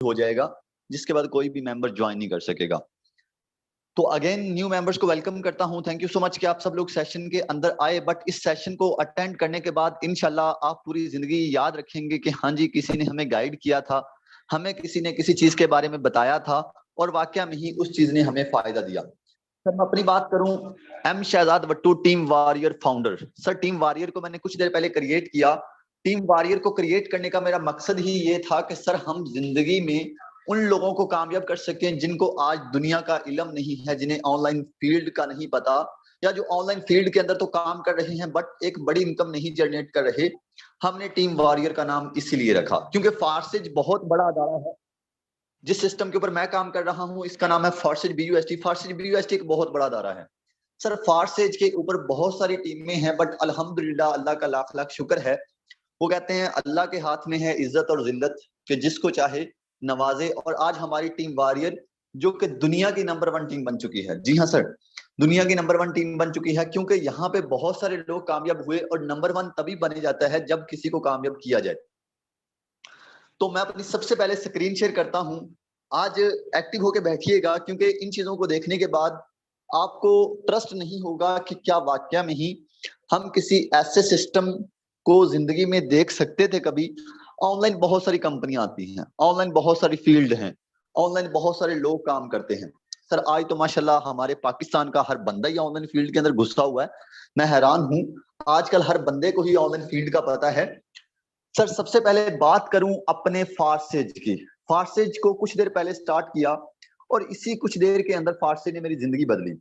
हो जाएगा, जिसके बाद कोई भी मेंबर ज्वाइन नहीं कर सकेगा। तो अगेन न्यू मेंबर्स को वेलकम करता हूं। थैंक यू सो मच कि आप सब लोग सेशन के अंदर आए। बट इस सेशन को अटेंड करने के बाद इंशाल्लाह आप पूरी जिंदगी याद रखेंगे कि हाँ जी, किसी ने हमें गाइड किया था, हमें किसी ने किसी चीज के बारे में बताया था और वाकया में ही उस चीज ने हमें फायदा दिया। सर मैं अपनी बात करूं, M Shahzad Wattoo team warrior founder. Sir team warrior को मैंने कुछ देर पहले क्रिएट किया। टीम वॉरियर को क्रिएट करने का मेरा मकसद ही ये था कि सर हम जिंदगी में उन लोगों को कामयाब कर सकें जिनको आज दुनिया का इल्म नहीं है, जिन्हें ऑनलाइन फील्ड का नहीं पता, या जो ऑनलाइन फील्ड के अंदर तो काम कर रहे हैं बट एक बड़ी इनकम नहीं जनरेट कर रहे। हमने टीम वॉरियर का नाम इसीलिए रखा क्योंकि फार्सेज बहुत बड़ा अदारा है। जिस सिस्टम के ऊपर मैं काम कर रहा हूं इसका नाम है फार्सेज BUST। फार्सेज BUST एक बहुत बड़ा अदारा है। सर फार्सेज के ऊपर बहुत सारी टीमें हैं बट अल्हम्दुलिल्लाह अल्लाह का लाख लाख शुक्र है। वो कहते हैं अल्लाह के हाथ में है इज्जत और जिल्लत, कि जिसको चाहे नवाजे। और आज हमारी टीम वॉरियर जो कि दुनिया की नंबर 1 टीम बन चुकी है। जी हाँ सर, दुनिया की नंबर 1 टीम बन चुकी है क्योंकि यहाँ पे बहुत सारे लोग कामयाब हुए और नंबर 1 तभी बने जाता है जब किसी को कामयाब किया जाए। तो मैं अपनी सबसे पहले स्क्रीन शेयर करता हूं। आज एक्टिव होके बैठिएगा क्योंकि इन चीजों को देखने के बाद आपको ट्रस्ट नहीं होगा कि क्या वाकया में ही हम किसी ऐसे सिस्टम को जिंदगी में देख सकते थे कभी। ऑनलाइन बहुत सारी कंपनियां आती हैं, ऑनलाइन बहुत सारी फील्ड हैं, ऑनलाइन बहुत सारे लोग काम करते हैं। सर आज तो माशाल्लाह हमारे पाकिस्तान का हर बंदा ही ऑनलाइन फील्ड के अंदर घुसा हुआ है। मैं हैरान हूं, आजकल हर बंदे को ही ऑनलाइन फील्ड का पता है। सर सबसे पहले बात करूं अपने फार्सेज की। फार्सेज को कुछ देर पहले स्टार्ट किया और इसी कुछ देर के अंदर फार्सेज ने मेरी जिंदगी बदली।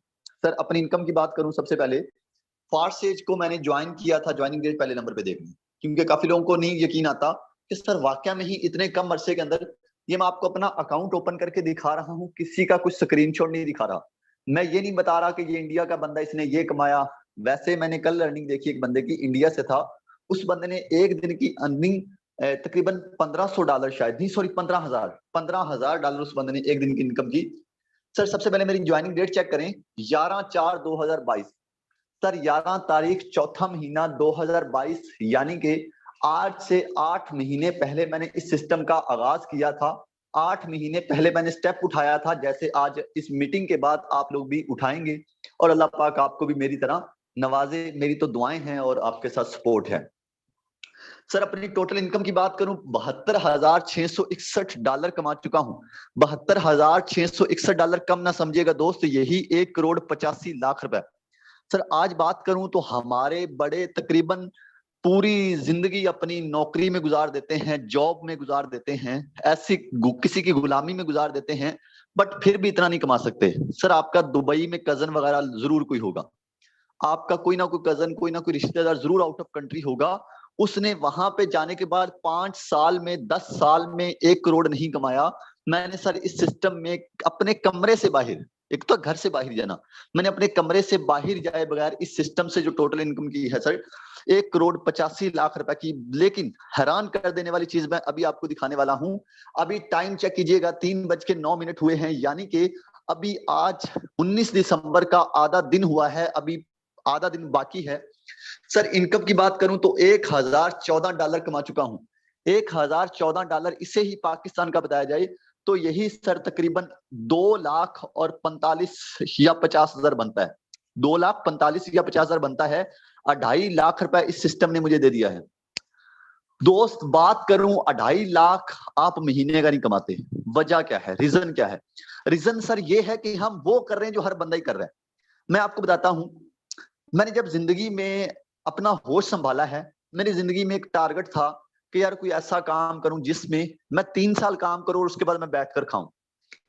सर अपनी इनकम की बात करूं, सबसे पहले फार्सेज को मैंने ज्वाइन किया था ज्वाइनिंग डेट पहले नंबर पे देखनी, क्योंकि काफी लोगों को नहीं यकीन आता कि सर वाकया में ही इतने कम अरसे के अंदर। ये मैं आपको अपना अकाउंट ओपन करके दिखा रहा हूँ, किसी का कुछ स्क्रीनशॉट नहीं दिखा रहा। मैं ये नहीं बता रहा कि ये इंडिया का बंदा इसने ये कमाया। वैसे मैंने कल अर्निंग देखी एक बंदे की, इंडिया से था। उस बंदे ने एक दिन की अर्निंग तकरीबन $1500 शायद नहीं, सॉरी 15,000 उस बंदे ने एक दिन की इनकम की। सर सबसे पहले मेरी ज्वाइनिंग डेट चेक करें, 11/4/2022। सर 11 तारीख चौथा महीना 2022, यानी कि आज से 8 महीने पहले मैंने इस सिस्टम का आगाज किया था। 8 महीने पहले मैंने स्टेप उठाया था, जैसे आज इस मीटिंग के बाद आप लोग भी उठाएंगे और अल्लाह पाक आपको भी मेरी तरह नवाजे। मेरी तो दुआएं हैं और आपके साथ सपोर्ट है। सर अपनी टोटल इनकम की बात करूं, $72,661 कमा चुका हूं। $72,661 कम ना समझिएगा दोस्त, यही 1,85,00,000 रुपए। सर आज बात करूं तो हमारे बड़े तकरीबन पूरी जिंदगी अपनी नौकरी में गुजार देते हैं, जॉब में गुजार देते हैं, ऐसी किसी की गुलामी में गुजार देते हैं, बट फिर भी इतना नहीं कमा सकते। सर आपका दुबई में कजन वगैरह जरूर कोई होगा, आपका कोई ना कोई कजन, कोई ना कोई रिश्तेदार जरूर आउट ऑफ कंट्री होगा। उसने वहां पे जाने के बाद 5 साल में 10 साल में 1 करोड़ नहीं कमाया। मैंने सर इस सिस्टम में अपने कमरे से बाहर, एक तो घर से बाहर जाना, मैंने अपने कमरे से बाहर जाए बगैर इस सिस्टम से जो टोटल इनकम की है सर 1,85,00,000 रुपए की। लेकिन हैरान कर देने वाली चीज मैं अभी आपको दिखाने वाला हूं। अभी टाइम चेक कीजिएगा, 3:09 हुए हैं, यानी कि अभी आज 19 दिसंबर का आधा दिन हुआ है, अभी आधा दिन बाकी है। सर इनकम की बात करूं तो $1,014 कमा चुका हूं। $1,014 इसे ही पाकिस्तान का बताया जाए तो यही सर तकरीबन 2,45,000 या 50,000 बनता है। 2,45,000 या 50,000 बनता है। 2.5 लाख रुपए इस सिस्टम ने मुझे दे दिया है। दोस्त बात करूं, 2.5 लाख आप महीने का नहीं कमाते। वजह क्या है, रीजन क्या है? रीजन सर ये है कि हम वो कर रहे हैं जो हर बंदा ही कर रहा है। मैं आपको बताता हूं, मैंने जब जिंदगी में अपना होश संभाला है, मेरी जिंदगी में एक टारगेट था कि यार कोई ऐसा काम करूं जिसमें मैं 3 साल काम करूं और उसके बाद मैं बैठकर खाऊं।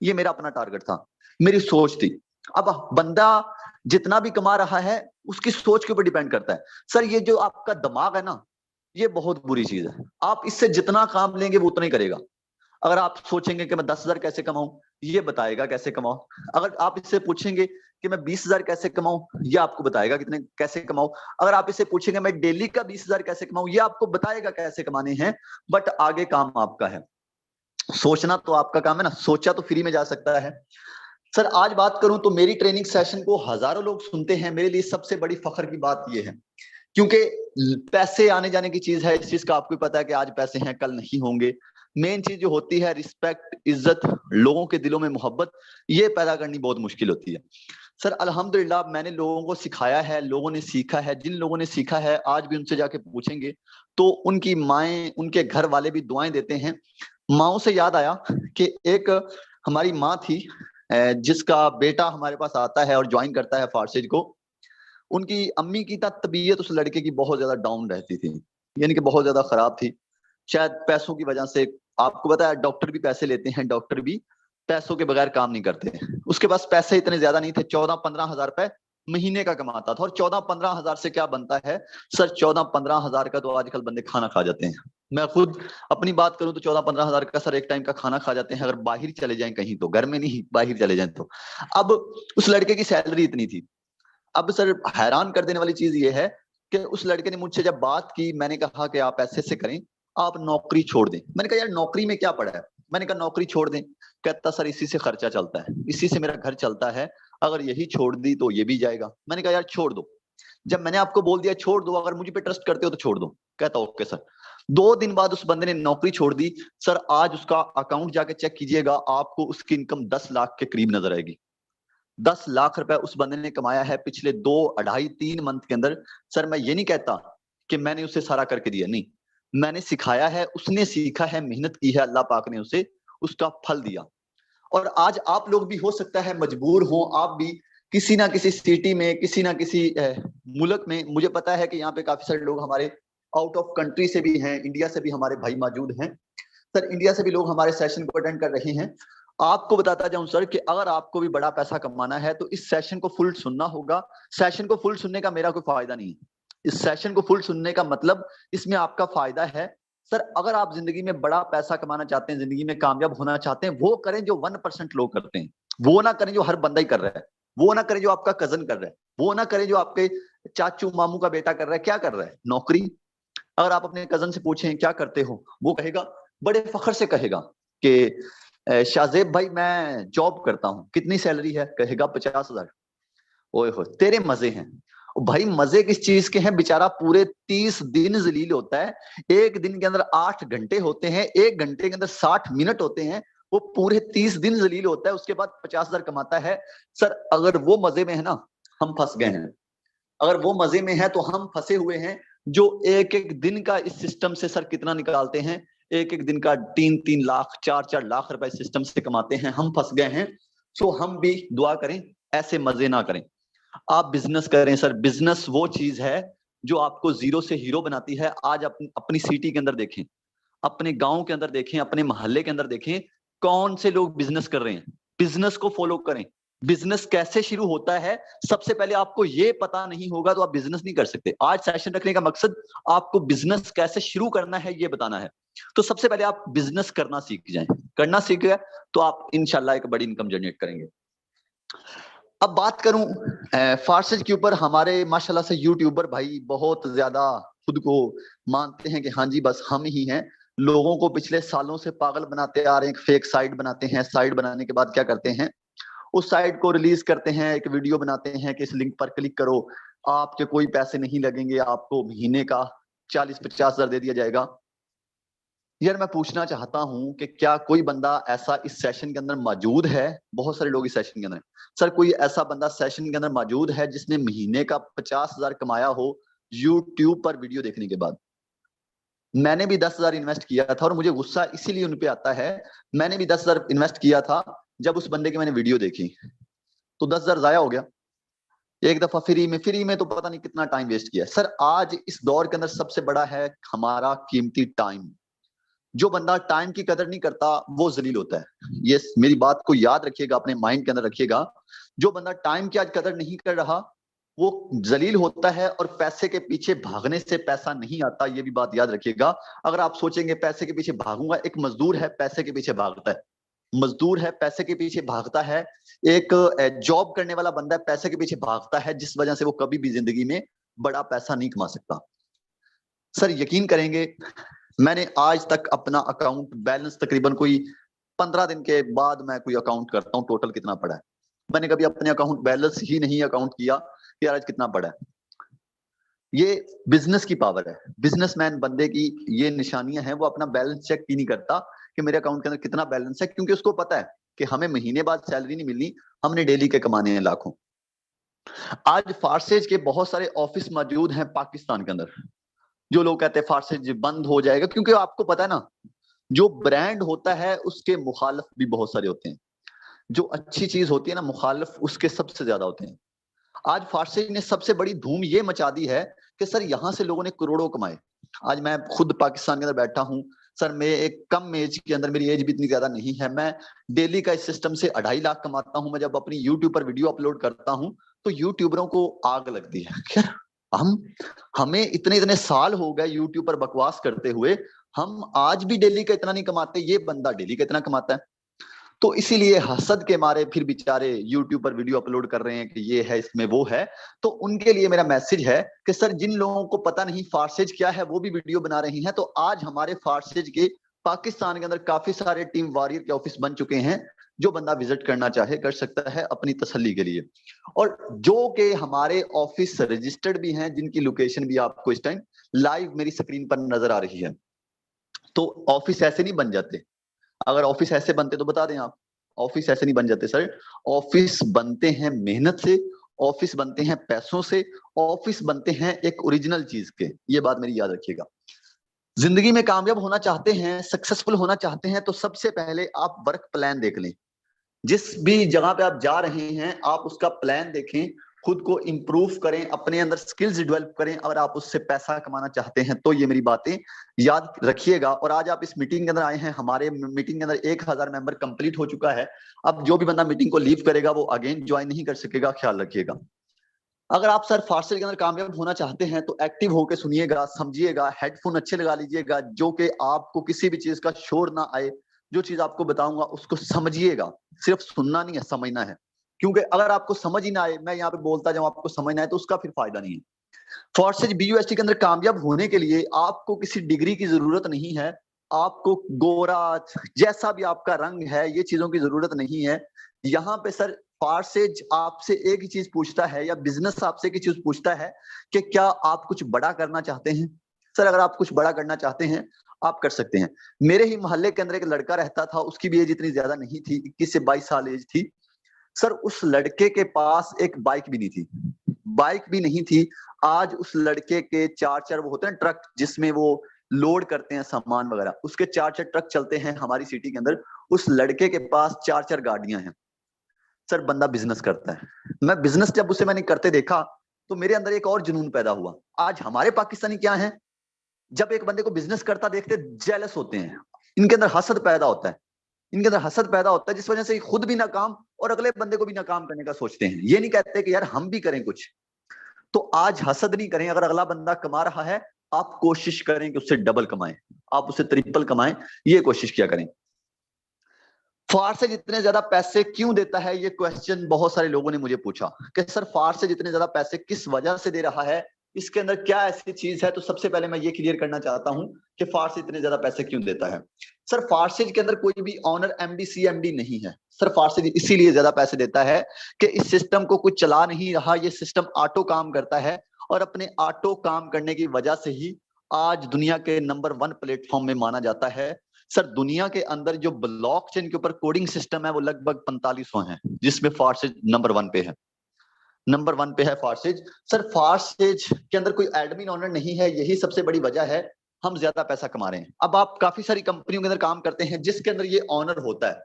ये मेरा अपना टारगेट था, मेरी सोच थी। अब बंदा जितना भी कमा रहा है उसकी सोच के ऊपर डिपेंड करता है। सर ये जो आपका दिमाग है ना, ये बहुत बुरी चीज है। आप इससे जितना काम लेंगे वो उतना ही करेगा। अगर आप सोचेंगे कि मैं 10,000 कैसे कमाऊं, ये बताएगा कैसे कमाऊं। अगर आप इससे पूछेंगे कि मैं 20,000 कैसे कमाऊं, ये आपको बताएगा कितने कैसे कमाऊं। अगर आप इससे पूछेंगे मैं डेली का 20,000 कैसे कमाऊं, ये आपको बताएगा कैसे कमाने हैं। बट आगे काम आपका है, सोचना तो आपका काम है ना, सोचा तो फ्री में जा सकता है। सर आज बात करूं तो मेरी ट्रेनिंग सेशन को हजारों लोग सुनते हैं। मेरे लिए सबसे बड़ी फख्र की बात यह है, क्योंकि पैसे आने जाने की चीज है, इस चीज का आपको पता है कि आज पैसे हैं कल नहीं होंगे। मेन चीज जो होती है रिस्पेक्ट, इज्जत, लोगों के दिलों में मोहब्बत, ये पैदा करनी बहुत मुश्किल होती है। सर अल्हम्दुलिल्लाह मैंने लोगों को सिखाया है, लोगों ने सीखा है। जिन लोगों ने सीखा है आज भी उनसे जाके पूछेंगे तो उनकी माएं, उनके घर वाले भी दुआएं देते हैं। माओ से याद आया कि एक हमारी माँ थी जिसका बेटा हमारे पास आता है और ज्वाइन करता है फार्सेज को। उनकी अम्मी की तबीयत उस लड़के की बहुत ज्यादा डाउन रहती थी, यानी कि बहुत ज्यादा खराब थी। शायद पैसों की वजह से, आपको पता है डॉक्टर भी पैसे लेते हैं, डॉक्टर भी पैसों के बगैर काम नहीं करते। उसके पास पैसे इतने ज्यादा नहीं थे, 14-15 हजार रुपए महीने का कमाता था। और 14-15 हजार से क्या बनता है सर? 14-15 हजार का तो आजकल बंदे खाना खा जाते हैं। मैं खुद अपनी बात करूं तो 14-15 हजार का सर एक टाइम का खाना खा जाते हैं, अगर बाहर चले जाएं कहीं तो, घर में नहीं बाहर चले जाएं तो। अब उस लड़के की सैलरी इतनी थी। अब सर हैरान कर देने वाली चीज ये है कि उस लड़के ने मुझसे जब बात की, मैंने कहा कि आप ऐसे से करें, आप नौकरी छोड़ दें। मैंने कहा यार नौकरी में क्या पड़ा है? मैंने कहा नौकरी छोड़ दें। कहता सर इसी से खर्चा चलता है, इसी से मेरा घर चलता है, अगर यही छोड़ दी तो ये भी जाएगा। मैंने कहा यार छोड़ दो, जब मैंने आपको बोल दिया छोड़ दो, अगर मुझे पे ट्रस्ट करते हो तो छोड़ दो। कहता ओके सर। 2 दिन बाद उस बंदे ने नौकरी छोड़ दी। सर आज उसका अकाउंट जाके चेक कीजिएगा, आपको उसकी इनकम 10 लाख के करीब नजर आएगी। 10 लाख रुपए उस बंदे ने कमाया है पिछले 2, 2.5, 3 मंथ के अंदर। सर मैं ये नहीं कहता कि मैंने उसे सारा करके दिया, नहीं, मैंने सिखाया है, उसने सीखा है, मेहनत की है, अल्लाह पाक ने उसे उसका फल दिया। और आज आप लोग भी हो सकता है मजबूर हो, आप भी किसी ना किसी सिटी में, किसी ना किसी मुल्क में, मुझे पता है कि यहाँ पे काफी सारे लोग हमारे आउट ऑफ कंट्री से भी हैं, इंडिया से भी हमारे भाई मौजूद हैं। सर इंडिया से भी लोग हमारे सेशन को अटेंड कर रहे हैं। आपको बताता जाऊं सर कि अगर आपको भी बड़ा पैसा कमाना है तो इस सेशन को फुल सुनना होगा। सेशन को फुल सुनने का मेरा कोई फायदा नहीं है। इस सेशन को फुल सुनने का मतलब इसमें आपका फायदा है। सर अगर आप जिंदगी में बड़ा पैसा कमाना चाहते हैं, जिंदगी में कामयाब होना चाहते हैं, वो करें जो 1% लोग करते हैं। वो ना करें जो हर बंदा ही कर रहा है। वो ना करें जो आपका कजन कर रहा है। वो ना करें जो आपके चाचू मामू का बेटा कर रहा है। क्या कर रहा है? नौकरी। अगर आप अपने कजन से पूछें क्या करते हो, वो कहेगा, बड़े फखर से कहेगा कि शाहजेब भाई मैं जॉब करता हूँ। कितनी सैलरी है? कहेगा 50,000। ओए हो तेरे मजे हैं। भाई मजे किस चीज के हैं? बेचारा पूरे 30 दिन जलील होता है। एक दिन के अंदर 8 घंटे होते हैं, 1 घंटे के अंदर 60 मिनट होते हैं। वो पूरे 30 दिन जलील होता है, उसके बाद 50,000 कमाता है। सर अगर वो मजे में है ना, हम फंस गए हैं। अगर वो मजे में है तो हम फंसे हुए हैं। जो एक एक दिन का इस सिस्टम से सर कितना निकालते हैं, एक एक दिन का 3-3 लाख 4-4 लाख रुपए सिस्टम से कमाते हैं, हम फंस गए हैं। सो हम भी दुआ करें ऐसे मजे ना करें। आप बिजनेस करें सर। बिजनेस वो चीज है जो आपको जीरो से हीरो बनाती है। आज अपनी सिटी के अंदर देखें, अपने गांव के अंदर देखें, अपने मोहल्ले के अंदर देखें, कौन से लोग बिजनेस कर रहे हैं। बिजनेस को फॉलो करें। बिजनेस कैसे शुरू होता है सबसे पहले आपको ये पता नहीं होगा तो आप बिजनेस नहीं कर सकते। आज सेशन रखने का मकसद आपको बिजनेस कैसे शुरू करना है ये बताना है। तो सबसे पहले आप बिजनेस करना सीख जाएं। करना सीख गए तो आप इंशाल्लाह एक बड़ी इनकम जनरेट करेंगे। अब बात करूं फार्सेज के ऊपर, हमारे माशाल्लाह से यूट्यूबर भाई बहुत ज्यादा खुद को मानते हैं कि हाँ जी बस हम ही हैं। लोगों को पिछले सालों से पागल बनाते आ रहे हैं। एक फेक साइट बनाते हैं, साइट बनाने के बाद क्या करते हैं, उस साइट को रिलीज करते हैं, एक वीडियो बनाते हैं कि इस लिंक पर क्लिक करो, आपके कोई पैसे नहीं लगेंगे, आपको महीने का 40-50 हजार दे दिया जाएगा। यार मैं पूछना चाहता हूं कि क्या कोई बंदा ऐसा इस सेशन के अंदर मौजूद है? बहुत सारे लोग इस सेशन के अंदर, सर कोई ऐसा बंदा सेशन के अंदर मौजूद है जिसने महीने का 50,000 कमाया हो यूट्यूब पर वीडियो देखने के बाद? मैंने भी 10,000 इन्वेस्ट किया था और मुझे गुस्सा इसीलिए उन पे आता है। मैंने भी 10,000 इन्वेस्ट किया था, जब उस बंदे की मैंने वीडियो देखी तो 10,000 जाया हो गया। एक दफा फ्री में तो पता नहीं कितना टाइम वेस्ट किया। सर आज इस दौर के अंदर सबसे बड़ा है हमारा कीमती टाइम। जो बंदा टाइम की कदर नहीं करता वो जलील होता है। ये मेरी बात को याद रखिएगा, अपने माइंड के अंदर रखिएगा। जो बंदा टाइम की आज कदर नहीं कर रहा वो जलील होता है। और पैसे के पीछे भागने से पैसा नहीं आता, ये भी बात याद रखिएगा। अगर आप सोचेंगे पैसे के पीछे भागूंगा, एक मजदूर है पैसे के पीछे भागता है, मजदूर है पैसे के पीछे भागता है, एक जॉब करने वाला बंदा है पैसे के पीछे भागता है, जिस वजह से वो कभी भी जिंदगी में बड़ा पैसा नहीं कमा सकता। सर यकीन करेंगे, मैंने आज तक अपना अकाउंट बैलेंस तकरीबन कोई 15 दिन के बाद मैं कोई अकाउंट करता हूँ टोटल कितना पड़ा है। मैंने कभी अपने अकाउंट बैलेंस ही नहीं अकाउंट किया कि आज कितना पड़ा है। ये बिजनेस की पावर है। बिजनेसमैन बंदे की ये निशानियां हैं, वो अपना बैलेंस चेक ही नहीं करता कि मेरे अकाउंट के अंदर कितना बैलेंस है, क्योंकि उसको पता है कि हमें महीने बाद सैलरी नहीं मिलनी, हमने डेली के कमाने हैं लाखों। आज फार्सेज के बहुत सारे ऑफिस मौजूद हैं पाकिस्तान के अंदर। जो लोग कहते हैं फार्सेज बंद हो जाएगा, क्योंकि आपको पता है ना, जो ब्रांड होता है उसके मुखालिफ भी बहुत सारे होते हैं। जो अच्छी चीज होती है ना, मुखालिफ उसके सबसे ज्यादा होते हैं। आज फार्सेज ने सबसे बड़ी धूम ये मचा दी है कि सर यहां से लोगों ने करोड़ों कमाए। आज मैं खुद पाकिस्तान के अंदर बैठा हूं सर, मैं एक कम एज के अंदर, मेरी एज भी इतनी ज्यादा नहीं है, मैं डेली का इस सिस्टम से 2.5 लाख कमाता हूं। मैं जब अपनी यूट्यूब पर वीडियो अपलोड करता हूं तो यूट्यूबरों को आग लगती है क्या हम हमें इतने इतने साल हो गए यूट्यूब पर बकवास करते हुए, हम आज भी डेली का इतना नहीं कमाते, ये बंदा डेली का इतना कमाता है। तो इसीलिए हसद के मारे फिर बेचारे यूट्यूब पर वीडियो अपलोड कर रहे हैं कि ये है इसमें वो है। तो उनके लिए मेरा मैसेज है कि सर जिन लोगों को पता नहीं फार्सेज क्या है वो भी वीडियो बना रही हैं, तो आज हमारे फार्सेज के पाकिस्तान के अंदर काफी सारे टीम वॉरियर के ऑफिस बन चुके हैं। जो बंदा विजिट करना चाहे कर सकता है अपनी तसल्ली के लिए। और जो कि हमारे ऑफिस रजिस्टर्ड भी हैं, जिनकी लोकेशन भी आपको इस टाइम लाइव मेरी स्क्रीन पर नजर आ रही है। तो ऑफिस ऐसे नहीं बन जाते। अगर ऑफिस ऐसे बनते तो बता दें आप, ऑफिस ऐसे नहीं बन जाते सर। ऑफिस बनते हैं मेहनत से, ऑफिस बनते हैं पैसों से, ऑफिस बनते हैं एक ओरिजिनल चीज के। ये बात मेरी याद रखिएगा। जिंदगी में कामयाब होना चाहते हैं, सक्सेसफुल होना चाहते हैं, तो सबसे पहले आप वर्क प्लान देख लें। जिस भी जगह पे आप जा रहे हैं आप उसका प्लान देखें, खुद को इंप्रूव करें, अपने अंदर स्किल्स डेवलप करें। अगर आप उससे पैसा कमाना चाहते हैं तो ये मेरी बातें याद रखिएगा। और आज आप इस मीटिंग के अंदर आए हैं, हमारे मीटिंग के अंदर 1000 मेंबर कंप्लीट हो चुका है। अब जो भी बंदा मीटिंग को लीव करेगा वो अगेन ज्वाइन नहीं कर सकेगा, ख्याल रखिएगा। अगर आप सर फार्सेज के अंदर कामयाब होना चाहते हैं तो एक्टिव होकर सुनिएगा, समझिएगा, हेडफोन अच्छे लगा लीजिएगा, जो कि आपको किसी भी चीज का शोर ना आए। जो चीज आपको बताऊंगा उसको समझिएगा, सिर्फ सुनना नहीं है, समझना है। क्योंकि अगर आपको समझ ही ना आए, मैं यहाँ पे बोलता जाऊं, आपको समझ ना आए तो उसका फिर फायदा नहीं है। फॉर्सेज BUST के अंदर कामयाब होने के लिए आपको किसी डिग्री की जरूरत नहीं है। आपको गोरा, जैसा भी आपका रंग है, ये चीजों की जरूरत नहीं है। यहाँ पे सर फार्सेज आपसे एक ही चीज पूछता है, या बिजनेस आपसे एक ही चीज पूछता है कि क्या आप कुछ बड़ा करना चाहते हैं। सर अगर आप कुछ बड़ा करना चाहते हैं आप कर सकते हैं। मेरे ही मोहल्ले के अंदर एक लड़का रहता था, उसकी भी एज इतनी ज्यादा नहीं थी, 21 से 22 साल एज थी। सर उस लड़के के पास एक बाइक भी नहीं थी, बाइक भी नहीं थी। आज उस लड़के के 4 वो होते हैं ट्रक जिसमें वो लोड करते हैं सामान वगैरह, उसके 4 ट्रक चलते हैं हमारी सिटी के अंदर। उस लड़के के पास 4 गाड़ियां हैं। सर बंदा बिजनेस करता है। मैं बिजनेस जब उसे मैंने करते देखा तो मेरे अंदर एक और जुनून पैदा हुआ। आज हमारे पाकिस्तानी क्या है, जब एक बंदे को बिजनेस करता देखते जेलस होते हैं, इनके अंदर हसद पैदा होता है। इनके अंदर हसद पैदा होता है जिस वजह से खुद भी नाकाम और अगले बंदे को भी नाकाम करने का सोचते हैं। ये नहीं कहते कि यार हम भी करें कुछ। तो आज हसद नहीं करें। अगर अगला बंदा कमा रहा है आप कोशिश करें कि उससे डबल कमाएं, आप उससे ट्रिपल कमाएं, ये कोशिश किया करें। फार्सेज इतने ज्यादा पैसे क्यों देता है, ये क्वेश्चन बहुत सारे लोगों ने मुझे पूछा कि सर फार्सेज इतने ज्यादा पैसे किस वजह से दे रहा है, इसके अंदर क्या ऐसी चीज है। तो सबसे पहले मैं ये क्लियर करना चाहता हूं कि फार्सेज इतने ज्यादा पैसे क्यों देता है। सर फार्सेज के अंदर कोई भी ऑनर MD CMD नहीं है। सर फार्सेज इसीलिए ज्यादा पैसे देता है कि इस सिस्टम को कुछ चला नहीं रहा, ये सिस्टम ऑटो काम करता है। और अपने ऑटो काम करने की वजह से ही आज दुनिया के नंबर 1 प्लेटफॉर्म में माना जाता है। सर दुनिया के अंदर जो ब्लॉकचेन के ऊपर कोडिंग सिस्टम है वो लगभग 4500 है, जिसमें फार्सेज नंबर 1 पे है। नंबर 1 पे है फार्सेज। सर फार्सेज के अंदर कोई एडमिन ऑनर नहीं है, यही सबसे बड़ी वजह है हम ज्यादा पैसा कमा रहे हैं। अब आप काफी सारी कंपनियों के अंदर काम करते हैं जिसके अंदर ये ऑनर होता है,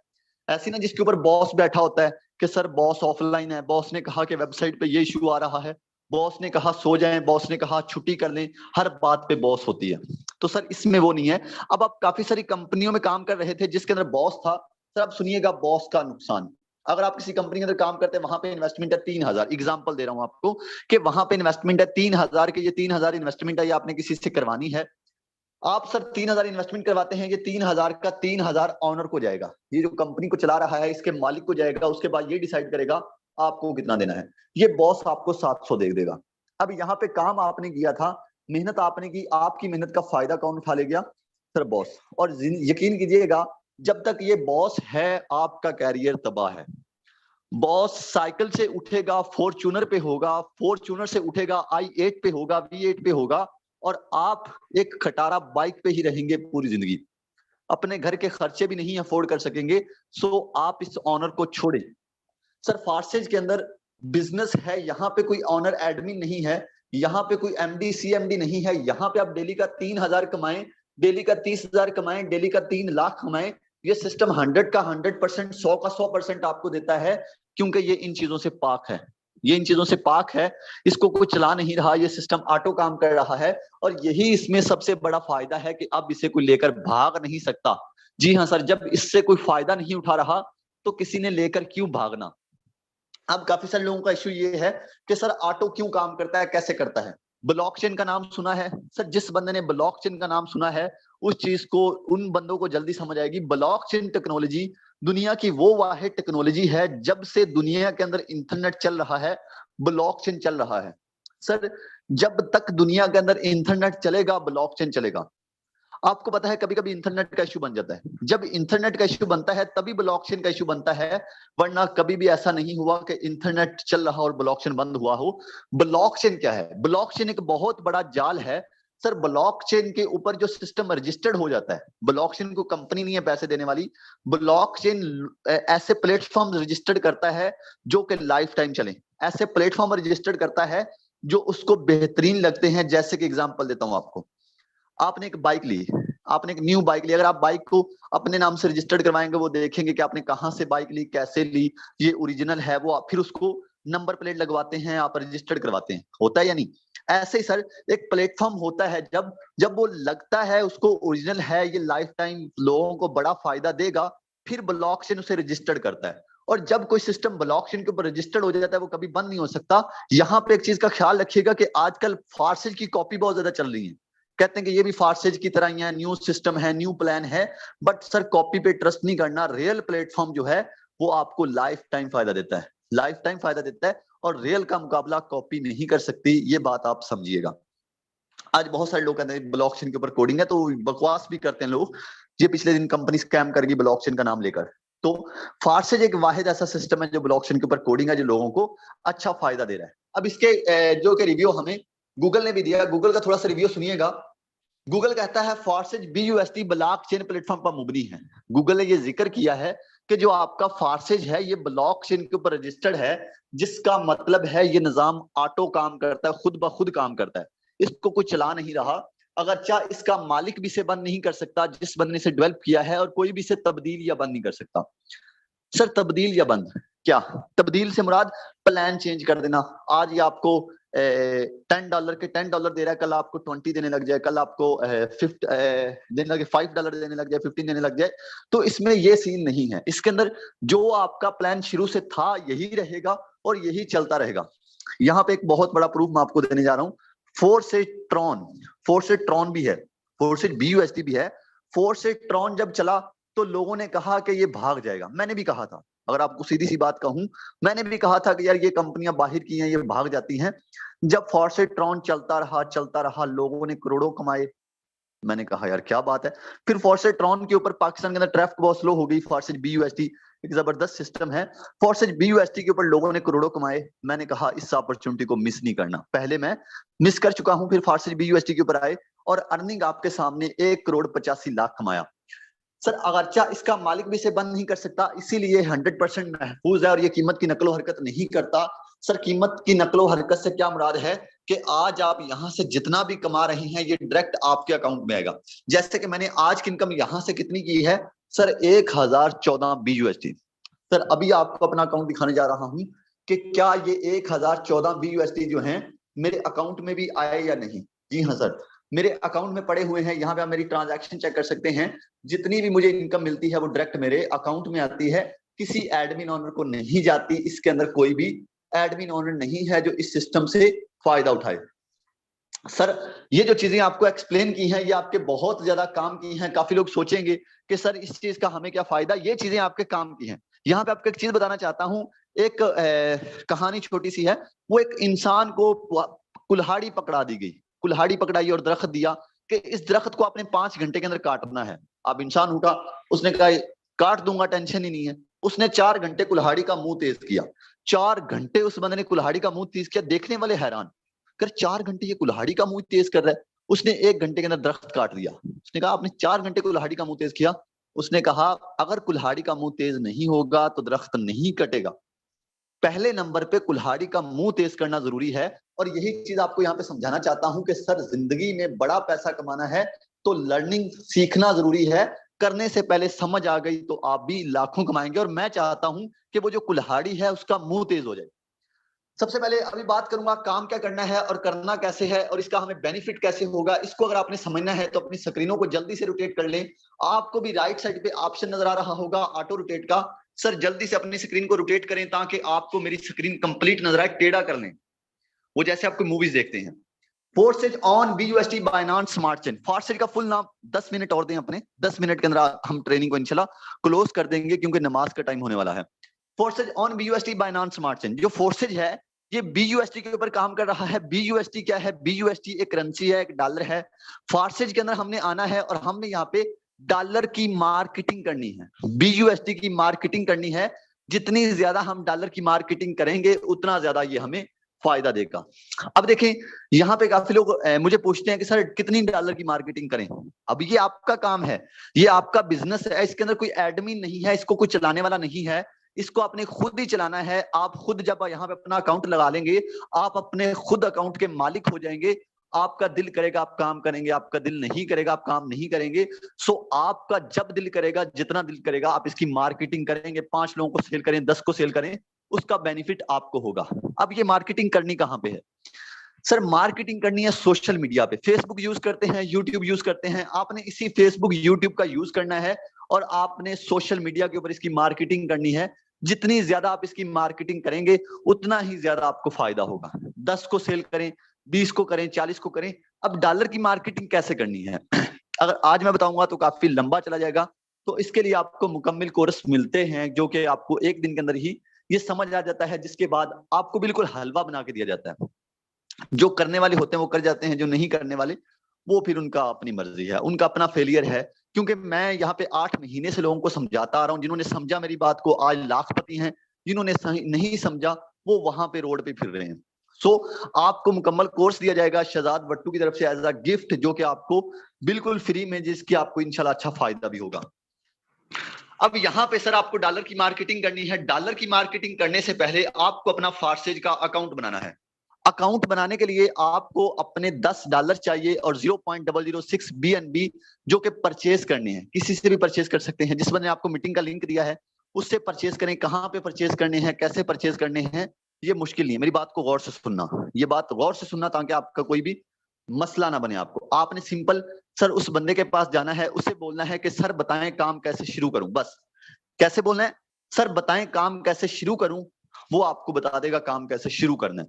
ऐसी ना जिसके ऊपर बॉस बैठा होता है कि सर बॉस ऑफलाइन है, बॉस ने कहा कि वेबसाइट पे ये इशू आ रहा है, बॉस ने कहा सो जाएं, बॉस ने कहा छुट्टी कर लें, हर बात पे बॉस होती है। तो सर इसमें वो नहीं है। अब आप काफी सारी कंपनियों में काम कर रहे थे जिसके अंदर बॉस था। सर अब सुनिएगा बॉस का नुकसान। अगर आप किसी कंपनी के अंदर काम करते हैं, वहां पे इन्वेस्टमेंट है 3000, एग्जांपल दे रहा हूं आपको कि वहां पे इन्वेस्टमेंट है 3000 के, ये 3000 इन्वेस्टमेंट है, ये आपने किसी से करवानी है। आप सर 3000 इन्वेस्टमेंट करवाते हैं, ये 3000 का 3000 ऑनर को जाएगा, ये जो कंपनी को चला रहा है इसके मालिक को जाएगा। उसके बाद ये डिसाइड करेगा आपको कितना देना है। ये बॉस आपको 700 दे देगा। अब यहाँ पे काम आपने किया था, मेहनत आपने की, आपकी मेहनत का फायदा कौन उठा ले गया? Sir boss. और यकीन कीजिएगा जब तक ये बॉस है आपका कैरियर तबाह है। बॉस साइकिल से उठेगा फॉर्च्यूनर पे होगा, फॉर्च्यूनर से उठेगा i8 पे होगा, V8 पे होगा, और आप एक खटारा बाइक पे ही रहेंगे पूरी जिंदगी। अपने घर के खर्चे भी नहीं अफोर्ड कर सकेंगे, सो आप इस ऑनर को छोड़ें। सर फार्सेज के अंदर बिजनेस है, यहाँ पे कोई ऑनर एडमिन नहीं है, यहाँ पे कोई एमडी सीएमडी नहीं है, यहाँ पे आप डेली का 3,000 कमाएं, डेली का 30,000 कमाएं, डेली का 3 लाख कमाएं, ये सिस्टम 100 का 100%, 100 का 100% आपको देता है, क्योंकि ये इन चीजों से पाक है, ये इन चीजों से पाक है, इसको कोई चला नहीं रहा, ये सिस्टम ऑटो काम कर रहा है, और यही इसमें सबसे बड़ा फायदा है कि अब इसे कोई लेकर भाग नहीं सकता। जी हाँ सर, जब इससे कोई फायदा नहीं उठा रहा तो किसी ने लेकर क्यों भागना। अब काफी सारे लोगों का इश्यू ये है कि सर ऑटो क्यों काम करता है, कैसे करता है। ब्लॉकचेन का नाम सुना है सर, जिस बंदे ने ब्लॉकचेन का नाम सुना है उस चीज को, उन बंदों को जल्दी समझ आएगी। ब्लॉकचेन टेक्नोलॉजी दुनिया की वो वाहिद टेक्नोलॉजी है, जब से दुनिया के अंदर इंटरनेट चल रहा है ब्लॉकचेन चल रहा है। सर जब तक दुनिया के अंदर इंटरनेट चलेगा ब्लॉकचेन चलेगा। आपको पता है कभी कभी इंटरनेट का इश्यू बन जाता है, जब इंटरनेट का इश्यू बनता है तभी ब्लॉकचेन का इश्यू बनता है, वरना कभी भी ऐसा नहीं हुआ कि इंटरनेट चल रहा और ब्लॉकचेन बंद हुआ हो। ब्लॉकचेन क्या है? ब्लॉकचेन एक बहुत बड़ा जाल है सर। ब्लॉकचेन के ऊपर जो सिस्टम रजिस्टर्ड हो जाता है, ब्लॉकचेन को कंपनी नहीं है पैसे देने वाली, ब्लॉकचेन ऐसे प्लेटफॉर्म रजिस्टर्ड करता है जो कि लाइफ टाइम चले, ऐसे प्लेटफॉर्म रजिस्टर्ड करता है जो उसको बेहतरीन लगते हैं। जैसे कि एग्जांपल देता हूं आपको, आपने एक बाइक ली, आपने एक न्यू बाइक ली, अगर आप बाइक को अपने नाम से रजिस्टर्ड करवाएंगे वो देखेंगे कि आपने कहां से बाइक ली, कैसे ली, ये ओरिजिनल है, वो फिर उसको नंबर प्लेट लगवाते हैं, आप रजिस्टर्ड करवाते हैं, होता है या नहीं। ऐसे ही सर एक प्लेटफॉर्म होता है, जब जब वो लगता है उसको ओरिजिनल है, ये लाइफ टाइम लोगों को बड़ा फायदा देगा, फिर ब्लॉकचेन उसे रजिस्टर्ड करता है। और जब कोई सिस्टम ब्लॉकचेन के ऊपर रजिस्टर्ड हो जाता है वो कभी बंद नहीं हो सकता। यहाँ पे एक चीज का ख्याल रखिएगा कि आजकल फार्सेज की कॉपी बहुत ज्यादा चल रही है, कहते हैं कि ये भी फार्सेज की तरह ही है, न्यू सिस्टम है, न्यू प्लान है, बट सर कॉपी पे ट्रस्ट नहीं करना। रियल प्लेटफॉर्म जो है वो आपको लाइफ टाइम फायदा देता है, लाइफ टाइम फायदा देता है, और रियल का मुकाबला कॉपी नहीं कर सकती, ये बात आप समझिएगा। आज बहुत सारे लोग कहते हैं ब्लॉकचेन के ऊपर कोडिंग है, तो बकवास भी करते हैं लोग। ये पिछले दिन कंपनी स्कैम कर गई ब्लॉकचेन का नाम लेकर। तो फार्सेज एक वाहिद ऐसा सिस्टम है जो ब्लॉकचेन के ऊपर कोडिंग है, जो लोगों को अच्छा फायदा दे रहा है। अब इसके जो कि रिव्यू हमें गूगल ने भी दिया, गूगल का थोड़ा सा रिव्यू सुनिएगा। गूगल कहता है फार्सेज BUSD ब्लॉकचेन प्लेटफॉर्म पर मुबनी है। गूगल ने ये जिक्र किया है कि जो आपका फार्सेज है ये ब्लॉकचेन के ऊपर रजिस्टर्ड है, जिसका मतलब है ये निजाम ऑटो काम करता है, खुद ब खुद काम करता है, इसको कोई चला नहीं रहा। अगर चाह इसका मालिक भी इसे बंद नहीं कर सकता, जिस बंदे ने इसे डेवलप किया है, और कोई भी इसे तब्दील या बंद नहीं कर सकता। सर तब्दील या बंद क्या? तब्दील से मुराद प्लान चेंज कर देना। आज ये आपको $10 के $10 दे रहा है, कल आपको 20 देने लग जाए, कल आपको 50 देने लगे, $5 देने लग जाए, 15 देने लग जाए। तो इसमें ये सीन नहीं है, इसके अंदर जो आपका प्लान शुरू से था यही रहेगा और यही चलता रहेगा। यहाँ पे एक बहुत बड़ा प्रूफ मैं आपको देने जा रहा हूँ। फोर्सेज ट्रॉन भी है, फोर्सेज BUSD भी है। फोर्सेज ट्रॉन जब चला तो लोगों ने कहा कि ये भाग जाएगा, मैंने भी कहा था, अगर आपको सीधी सी बात कहूं, मैंने भी कहा था कि यार ये कंपनियां बाहर की हैं, ये भाग जाती हैं। जब फॉर्सेट ट्रॉन चलता रहा, लोगों ने करोड़ों कमाए, मैंने कहा यार क्या बात है। फिर फॉर्सेट ट्रॉन के ऊपर पाकिस्तान के अंदर ट्रैफिक बहुत स्लो हो गई, फॉर्सेज BUSD एक जबरदस्त सिस्टम है, फॉर्सेज BUSD के ऊपर लोगों ने करोड़ों कमाए। मैंने कहा इस अपॉर्चुनिटी को मिस नहीं करना, पहले मैं मिस कर चुका हूं, फिर फॉर्सेज BUSD के ऊपर आए और अर्निंग आपके सामने 1,85,00,000 कमाया। सर अगरचा इसका मालिक भी इसे बंद नहीं कर सकता, इसीलिए 100% महफूज है और ये कीमत की नकलो हरकत नहीं करता। सर कीमत की नकलो हरकत से क्या मुराद है कि आज आप यहां से जितना भी कमा रहे हैं ये डायरेक्ट आपके अकाउंट में आएगा। जैसे कि मैंने आज की इनकम यहां से कितनी की है सर, 1014 BUSD। सर अभी आपको अपना अकाउंट दिखाने जा रहा हूं कि क्या ये 1014 BUSD जो है मेरे अकाउंट में भी आए या नहीं। जी हाँ सर, मेरे अकाउंट में पड़े हुए हैं, यहाँ पे आप मेरी ट्रांजैक्शन चेक कर सकते हैं। जितनी भी मुझे इनकम मिलती है वो डायरेक्ट मेरे अकाउंट में आती है, किसी एडमिन ओनर को नहीं जाती। इसके अंदर कोई भी एडमिन ओनर नहीं है जो इस सिस्टम से फायदा उठाए। सर ये जो चीजें आपको एक्सप्लेन की हैं ये आपके बहुत ज्यादा काम की हैं। काफी लोग सोचेंगे कि सर इस चीज का हमें क्या फायदा, ये चीजें आपके काम की हैं। यहाँ पे आपको एक चीज बताना चाहता हूँ, एक कहानी छोटी सी है। वो एक इंसान को कुल्हाड़ी पकड़ा दी गई, कुल्हाड़ी पकड़ाई और दरख्त दिया कि इस दरख्त को आपने 5 घंटे के अंदर काटना है। अब इंसान उठा, उसने कहा काट दूंगा, टेंशन ही नहीं है। उसने 4 घंटे कुल्हाड़ी का मुंह तेज किया, 4 घंटे उस बंदे ने कुल्हाड़ी का मुंह तेज किया। देखने वाले हैरान कर, 4 घंटे ये कुल्हाड़ी का मुंह तेज कर रहा है। उसने 1 घंटे के अंदर दरख्त काट दिया। उसने कहा आपने 4 घंटे कुल्हाड़ी का मुंह तेज किया। उसने कहा अगर कुल्हाड़ी का मुंह तेज नहीं होगा तो दरख्त नहीं कटेगा। पहले नंबर पे कुल्हाड़ी का मुंह तेज करना जरूरी है। और यही चीज आपको यहाँ पे समझाना चाहता हूं कि सर जिंदगी में बड़ा पैसा कमाना है तो लर्निंग सीखना जरूरी है। करने से पहले समझ आ गई तो आप भी लाखों कमाएंगे। और मैं चाहता हूं कि वो जो कुल्हाड़ी है उसका मुंह तेज हो जाए। सबसे पहले अभी बात करूंगा काम क्या करना है और करना कैसे है और इसका हमें बेनिफिट कैसे होगा। इसको अगर आपने समझना है तो अपनी स्क्रीनों को जल्दी से रोटेट कर लें। आपको भी राइट साइड पे ऑप्शन नजर आ रहा होगा ऑटो रोटेट का। सर जल्दी से अपनी स्क्रीन को रोटेट करें ताकि आपको मेरी स्क्रीन कंप्लीट नजर आए। टेढ़ा कर लें वो जैसे आपको मूवीज देखते हैं। Forces on BUSD Binance smart chain. Forces का फुल नाम 10 मिनट और दें अपने। 10 मिनट के अंदर हम ट्रेनिंग को इंशाल्लाह क्लोज कर देंगे क्योंकि नमाज का टाइम होने वाला है। Forces on BUSD Binance smart chain. जो फोर्सेज है ये BUSD के ऊपर काम कर रहा है। BUSD क्या है? BUSD एक करेंसी है, एक डॉलर है। फोर्सेज के अंदर हमने आना है और हमने यहाँ पे डॉलर की मार्केटिंग करनी है। BUSD की मार्केटिंग करनी है। जितनी ज्यादा हम डॉलर की मार्केटिंग करेंगे उतना ज्यादा ये हमें फायदा देगा। अब देखें यहाँ पे काफी लोग मुझे पूछते हैं कि सर कितनी डॉलर की मार्केटिंग करें। अब ये आपका काम है, ये आपका बिजनेस है। इसके अंदर कोई एडमिन नहीं है, इसको कोई चलाने वाला नहीं है। इसको आपने खुद ही चलाना है। आप खुद जब यहाँ पे अपना अकाउंट लगा लेंगे आप अपने खुद अकाउंट के मालिक हो जाएंगे। आपका दिल करेगा आप काम करेंगे, आपका दिल नहीं करेगा आप काम नहीं करेंगे। सो आपका जब दिल करेगा, जितना दिल करेगा आप इसकी मार्केटिंग करेंगे। 5 लोगों को सेल करें, 10 को सेल करें, उसका बेनिफिट आपको होगा। अब ये मार्केटिंग करनी कहां पे है? सर मार्केटिंग करनी है सोशल मीडिया पे। फेसबुक यूज करते हैं, यूट्यूब यूज करते हैं। आपने इसी फेसबुक यूट्यूब का यूज करना है और आपने सोशल मीडिया के ऊपर इसकी मार्केटिंग करनी है। जितनी ज्यादा आप इसकी मार्केटिंग करेंगे उतना ही ज्यादा आपको फायदा होगा। 10 को सेल करें, 20 को करें, 40 को करें। अब डॉलर की मार्केटिंग कैसे करनी है अगर आज मैं बताऊंगा तो काफी लंबा चला जाएगा। तो इसके लिए आपको मुकम्मल कोर्स मिलते हैं जो कि आपको 1 दिन के अंदर ही ये समझ आ जाता है। जिसके बाद आपको बिल्कुल हलवा बना के दिया जाता है। जो करने वाले होते हैं वो कर जाते हैं, जो नहीं करने वाले वो फिर उनका अपनी मर्जी है, उनका अपना फेलियर है। क्योंकि मैं यहाँ पे 8 महीने से लोगों को समझाता आ रहा हूँ। जिन्होंने समझा मेरी बात को आज लाखपति हैं, जिन्होंने नहीं समझा वो वहां पे रोड पे फिर रहे हैं। सो आपको मुकम्मल कोर्स दिया जाएगा शहजाद वट्टू की तरफ से एज अ गिफ्ट, जो कि आपको बिल्कुल फ्री में, जिसकी आपको इंशाल्लाह अच्छा फायदा भी होगा। अब यहाँ पे सर आपको डॉलर की मार्केटिंग करनी है। डॉलर की मार्केटिंग करने से पहले आपको अपना फार्सेज का अकाउंट बनाना है। अकाउंट बनाने के लिए आपको अपने $10 चाहिए और 0.006 BNB जो कि परचेज करने हैं। किसी से भी परचेज कर सकते हैं। जिस बंदे ने आपको मीटिंग का लिंक दिया है उससे परचेज करें। कहाँ पे परचेज करने हैं, कैसे परचेज करने हैं, ये मुश्किल नहीं है। मेरी बात को गौर से सुनना, ये बात गौर से सुनना ताकि आपका कोई भी मसला ना बने। आपको आपने सिंपल सर उस बंदे के पास जाना है, उसे बोलना है कि सर बताएं काम कैसे शुरू करूं। बस कैसे बोलना है? सर बताएं काम कैसे शुरू करूं। वो आपको बता देगा काम कैसे शुरू करना है।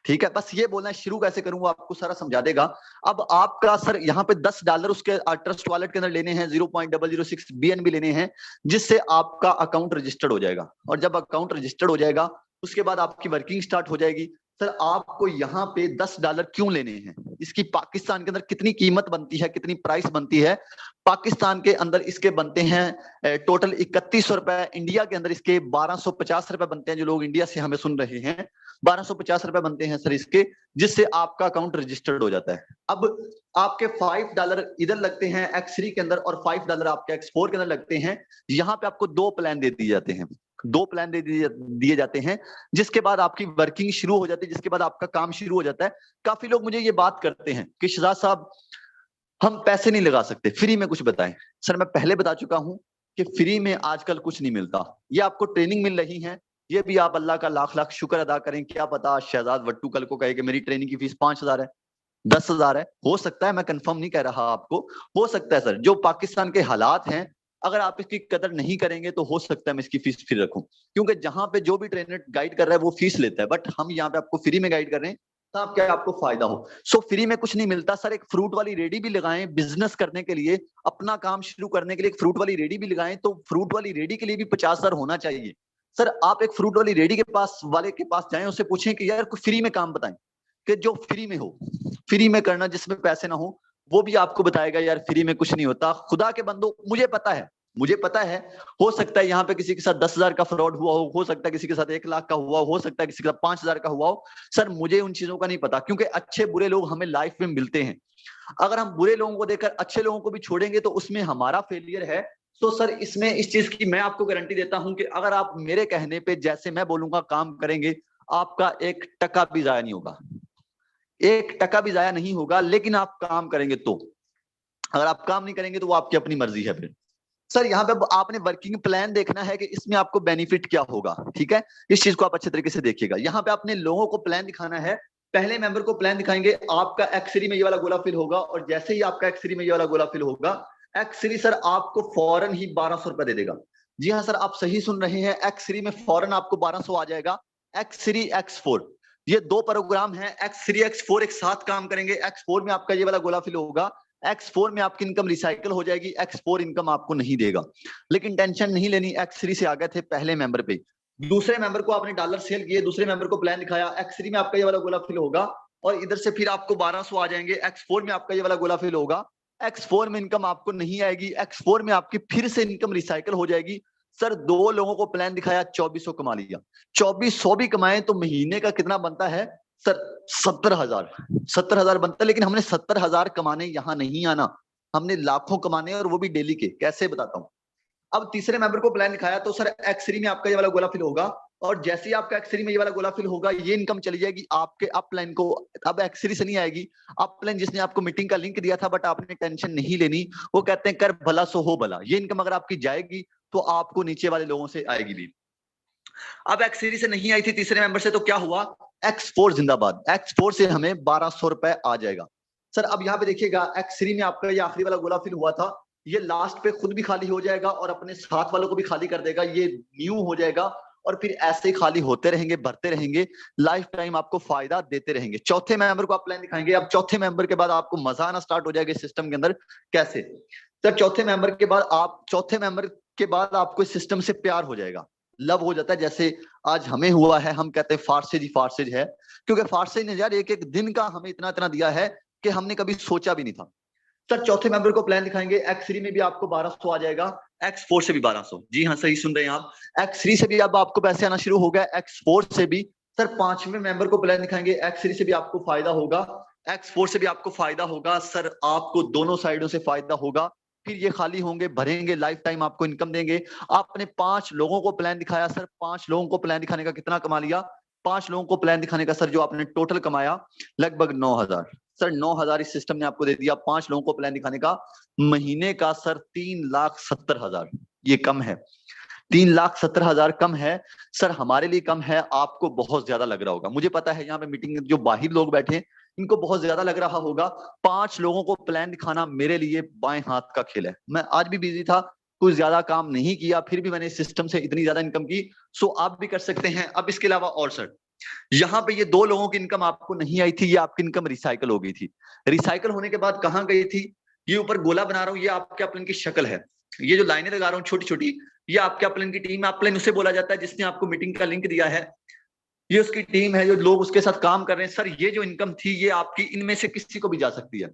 ठीक है, बस ये बोलना है शुरू कैसे करूं, वो आपको सारा समझा देगा। अब आपका सर यहाँ पे $10 उसके ट्रस्ट वॉलेट के अंदर लेने हैं, 0.006 BNB लेने हैं, जिससे आपका अकाउंट रजिस्टर्ड हो जाएगा। और जब अकाउंट रजिस्टर्ड हो जाएगा उसके बाद आपकी वर्किंग स्टार्ट हो जाएगी। सर आपको यहाँ पे $10 क्यों लेने हैं, इसकी पाकिस्तान के अंदर कितनी कीमत बनती है, कितनी प्राइस बनती है? पाकिस्तान के अंदर इसके बनते हैं टोटल 3100 रुपए। इंडिया के अंदर इसके 1250 रुपए बनते हैं। जो लोग इंडिया से हमें सुन रहे हैं 1250 रुपए बनते हैं सर इसके, जिससे आपका अकाउंट रजिस्टर्ड हो जाता है। अब आपके $5 इधर लगते हैं X3 के अंदर और $5 आपके X4 के अंदर लगते हैं। यहाँ पे आपको 2 प्लान दे दिए जाते हैं, 2 प्लान दे दिए जाते हैं, जिसके बाद आपकी वर्किंग शुरू हो जाती है, जिसके बाद आपका काम शुरू हो जाता है। काफी लोग मुझे ये बात करते हैं कि शहजाद साहब हम पैसे नहीं लगा सकते, फ्री में कुछ बताएं। सर मैं पहले बता चुका हूं कि फ्री में आजकल कुछ नहीं मिलता। ये आपको ट्रेनिंग मिल रही है, ये भी आप अल्लाह का लाख लाख शुक्र अदा करें। क्या पता शहजाद वट्टू कल को कहे कि मेरी ट्रेनिंग की फीस 5000 है, 10,000 है। हो सकता है, मैं कंफर्म नहीं कह रहा आपको, हो सकता है। सर जो पाकिस्तान के हालात हैं, अगर आप इसकी कदर नहीं करेंगे तो हो सकता है मैं इसकी फीस फिर रखूं। क्योंकि जहां पे जो भी ट्रेनर गाइड कर रहा है वो फीस लेता है, बट हम यहाँ पे आपको फ्री में गाइड कर रहे हैं तब क्या आपको फायदा हो। सो फ्री में कुछ नहीं मिलता सर। एक फ्रूट वाली रेडी भी लगाएं बिजनेस करने के लिए, अपना काम शुरू करने के लिए एक फ्रूट वाली रेडी भी लगाएं, तो फ्रूट वाली रेडी के लिए भी 50,000 होना चाहिए। सर आप एक फ्रूट वाली रेडी के पास वाले के पास जाएं, उससे पूछें कि यार कोई फ्री में काम बताएं कि जो फ्री में हो, फ्री में करना जिसमें पैसे ना हो। वो भी आपको बताएगा यार फ्री में कुछ नहीं होता। खुदा के बंदो मुझे पता है मुझे पता है, हो सकता है यहाँ पे किसी के साथ 10,000 का फ्रॉड हुआ हो सकता है किसी के साथ 1 लाख का हुआ हो सकता है किसी के साथ 5,000 का हुआ हो। सर मुझे उन चीजों का नहीं पता, क्योंकि अच्छे बुरे लोग हमें लाइफ में मिलते हैं। अगर हम बुरे लोगों को देखकर अच्छे लोगों को भी छोड़ेंगे तो उसमें हमारा फेलियर है। तो सर इसमें इस चीज की मैं आपको गारंटी देता हूं कि अगर आप मेरे कहने पे जैसे मैं बोलूंगा काम करेंगे, आपका 1 टका भी जाया नहीं होगा, 1 टका भी जाया नहीं होगा। लेकिन आप काम करेंगे तो, अगर आप काम नहीं करेंगे तो वो आपकी अपनी मर्जी है फिर। सर यहाँ पे आपने वर्किंग प्लान देखना है कि इसमें आपको बेनिफिट क्या होगा, ठीक है। इस चीज को आप अच्छे तरीके से देखिएगा। यहाँ पे आपने लोगों को प्लान दिखाना है। पहले मेंबर को प्लान दिखाएंगे, आपका एक्सरी में ये वाला गोला फिल होगा, और जैसे ही आपका एक्सरी में ये वाला गोला फिल होगा, एक्सरी सर आपको फौरन ही 1200 रुपए दे देगा। जी हाँ सर, आप सही सुन रहे हैं, एक्सरी में फौरन आपको 1200 आ जाएगा। एक्स3 एक्स4 ये 2 प्रोग्राम है, एक्स3 एक्स4 एक साथ काम करेंगे। एक्स4 में आपका ये वाला गोला फिल होगा, एक्स4 में आपकी इनकम रिसाइकल हो जाएगी, एक्स4 इनकम आपको नहीं देगा। लेकिन टेंशन नहीं लेनी, एक्स3 से आ गए थे पहले मेंबर पे, दूसरे मेंबर को आपने डॉलर सेल किए, दूसरे मेंबर को प्लान दिखाया, एक्स3 में आपका ये वाला गोला फिल होगा, और इधर से फिर आपको 1200 आ जाएंगे। एक्स4 में आपका ये वाला गोला फिल होगा, एक्स4 में इनकम आपको नहीं आएगी, एक्स4 में आपकी फिर से इनकम रिसाइकल हो जाएगी। सर 2 लोगों को प्लान दिखाया, 2400 कमा लिया। 2400 भी कमाए तो महीने का कितना बनता है सर? 70,000, 70,000 बनता है। लेकिन हमने 70,000 कमाने यहाँ नहीं आना, हमने लाखों कमाने, और वो भी डेली के। कैसे बताता हूँ। अब तीसरे मेंबर को प्लान दिखाया तो सर एक्स3 में आपका ये वाला गोला फिल होगा, और जैसे ही आपका एक्स3 में ये वाला गोला फिल होगा, ये इनकम चली जाएगी आपके अपलाइन को। अब एक्स3 से नहीं आएगी, अपलाइन जिसने आपको मीटिंग का लिंक दिया था, बट आपने टेंशन नहीं लेनी। वो कहते हैं कर भला सो हो भला। ये इनकम अगर आपकी जाएगी तो आपको नीचे वाले लोगों से आएगी भी। अब एक्स3 से नहीं आई थी तीसरे मेंबर से, तो क्या हुआ? एक्स4 जिंदाबाद, एक्स4 से हमें 1200 रुपए आ जाएगा। सर अब यहाँ पे देखिएगा, एक्स3 में आपका ये आखिरी वाला गोला फिल हुआ था, ये लास्ट पे खुद भी खाली हो जाएगा और अपने साथ वालों को भी खाली कर देगा, ये न्यू हो जाएगा, और फिर ऐसे ही खाली होते रहेंगे, भरते रहेंगे, लाइफ टाइम आपको फायदा देते रहेंगे। चौथे मेंबर को आप प्लान दिखाएंगे। अब चौथे मेंबर के बाद आपको मजा आना स्टार्ट हो जाएगा सिस्टम के अंदर। कैसे सर? चौथे मेंबर के बाद आपको इस सिस्टम से प्यार हो जाएगा, लव हो जाता है। जैसे आज हमें हुआ है, हम कहते हैं फार्सेज ही फार्सेज है, क्योंकि फार्सेज ने यार एक एक दिन का हमें इतना इतना दिया है कि हमने कभी सोचा भी नहीं था। सर चौथे मेंबर को प्लान दिखाएंगे, एक्स3 में भी आपको 1200 आ जाएगा, एक्स4 से भी 1200। जी हाँ सही सुन रहे हैं आप, एक्स3 से भी अब आपको पैसे आना शुरू हो गए, एक्स4 से भी। सर पांचवें मेंबर को प्लान दिखाएंगे, एक्स3 से भी आपको फायदा होगा, एक्स4 से भी आपको फायदा होगा। सर आपको दोनों साइडों से फायदा होगा, फिर ये खाली होंगे, भरेंगे, लाइफ टाइम आपको इनकम देंगे। आपने 5 लोगों को प्लान दिखाया, सर 5 लोगों को प्लान दिखाने का कितना कमा लिया? 5 लोगों को प्लान दिखाने का सर जो आपने टोटल कमाया लगभग 9,000। सर 9,000 इस सिस्टम ने आपको दे दिया 5 लोगों को प्लान दिखाने का। महीने का सर 3,70,000, ये कम है, 3,70,000 कम है सर, हमारे लिए कम है, आपको बहुत ज्यादा लग रहा होगा। मुझे पता है यहाँ पे मीटिंग में जो बाहर लोग बैठे हैं इनको बहुत ज्यादा लग रहा होगा। 5 लोगों को प्लान दिखाना मेरे लिए बाएं हाथ का खेल है। मैं आज भी बिजी था, कुछ ज्यादा काम नहीं किया, फिर भी मैंने इस सिस्टम से इतनी ज्यादा इनकम की। सो आप भी कर सकते हैं। अब इसके अलावा और सर यहाँ पे ये 2 लोगों की इनकम आपको नहीं आई थी, ये आपकी इनकम रिसाइकल हो गई थी। रिसाइकल होने के बाद कहां गई थी? ये ऊपर गोला बना रहा हूं, ये आपके अपलाइन की शक्ल है। ये जो लाइनें लगा रहा हूं छोटी छोटी, ये आपके अपलाइन की टीम है। अपलाइन उसे बोला जाता है जिसने आपको मीटिंग का लिंक दिया है, ये उसकी टीम है, जो लोग उसके साथ काम कर रहे हैं। सर ये जो इनकम थी, ये आपकी इनमें से किसी को भी जा सकती है,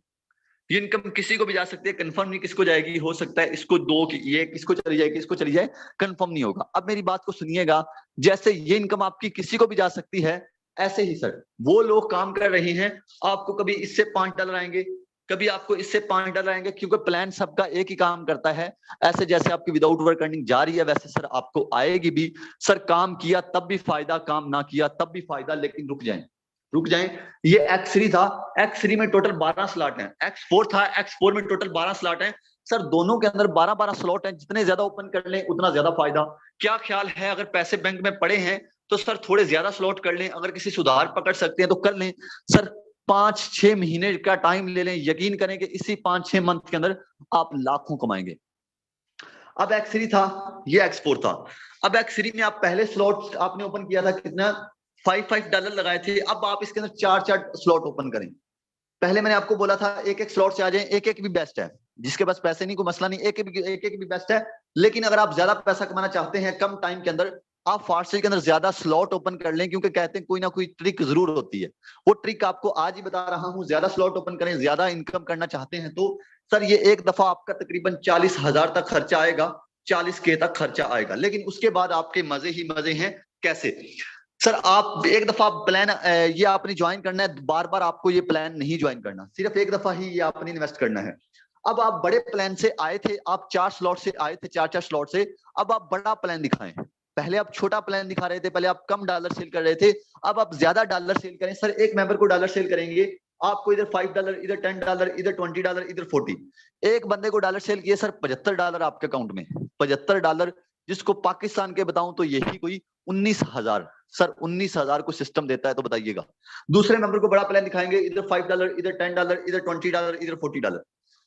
ये इनकम किसी को भी जा सकती है। कंफर्म नहीं किसको जाएगी, हो सकता है इसको दो की ये किसको चली जाए, किसको चली जाए, कंफर्म नहीं होगा। अब मेरी बात को सुनिएगा, जैसे ये इनकम आपकी किसी को भी जा सकती है, ऐसे ही सर वो लोग काम कर रहे हैं, आपको कभी इससे $5 आएंगे, कभी आपको इससे $5 आएंगे, क्योंकि प्लान सबका एक ही काम करता है। ऐसे जैसे आपकी विदाउट वर्क अर्निंग जा रही है, वैसे सर आपको आएगी भी। सर काम किया तब भी फायदा, काम ना किया तब भी फायदा। लेकिन रुक जाएं। ये एक्स3 था, एक्स3 में टोटल 12 स्लॉट हैं, एक्स4 था, एक्स4 में टोटल 12 स्लॉट हैं। सर दोनों के अंदर 12-12 स्लॉट हैं, जितने ज्यादा ओपन कर लें उतना ज्यादा फायदा। क्या ख्याल है, अगर पैसे बैंक में पड़े हैं तो सर थोड़े ज्यादा स्लॉट कर लें, अगर किसी सुधार पकड़ सकते हैं तो कर लें। सर 5-6 महीने का टाइम ले लें, यकीन करें कि इसी 5-6 मंथ के अंदर आप लाखों कमाएंगे। अब एक्स3 था, ये एक्स4 था। अब एक्स3 में आप पहले स्लॉट आपने ओपन किया था कितना? $5 लगाए थे। अब आप इसके अंदर 4 स्लॉट ओपन करें। पहले मैंने आपको बोला था एक स्लॉट से आ जाए, एक भी बेस्ट है, जिसके पास पैसे नहीं, कोई मसला नहीं, एक भी बेस्ट है। लेकिन अगर आप ज्यादा पैसा कमाना चाहते हैं कम टाइम के अंदर, आप फार्सेज के अंदर ज्यादा स्लॉट ओपन कर लें, क्योंकि कहते हैं कोई ना कोई ट्रिक जरूर होती है। वो ट्रिक आपको आज ही बता रहा हूं। ज्यादा स्लॉट ओपन करें, ज्यादा इनकम करना चाहते हैं तो सर ये एक दफा आपका तकरीबन 40,000 तक खर्चा आएगा। 40K तक खर्चा आएगा, लेकिन उसके बाद आपके मजे ही मजे हैं। कैसे सर? आप एक दफा प्लान ये आपने ज्वाइन करना है, बार बार आपको ये प्लान नहीं ज्वाइन करना, सिर्फ एक दफा ही ये आपने इन्वेस्ट करना है। अब आप बड़े प्लान से आए थे, आप 4 स्लॉट से आए थे, 4 स्लॉट से, अब आप बड़ा प्लान दिखाएं। पहले आप छोटा प्लान दिखा रहे थे, पहले आप कम डॉलर सेल कर रहे थे, अब आप ज्यादा डॉलर सेल करें। सर एक मेंबर को डॉलर सेल करेंगे, आपको इधर $5, इधर $10, इधर $20, इधर 40। एक बंदे को डॉलर सेल किए सर $75 आपके अकाउंट में, $75, जिसको पाकिस्तान के बताऊं तो यही कोई 19,000। सर 19,000 को सिस्टम देता है, तो बताइएगा। दूसरे मेंबर को बड़ा प्लान दिखाएंगे, इधर $5, इधर $10, इधर $20, इधर $40।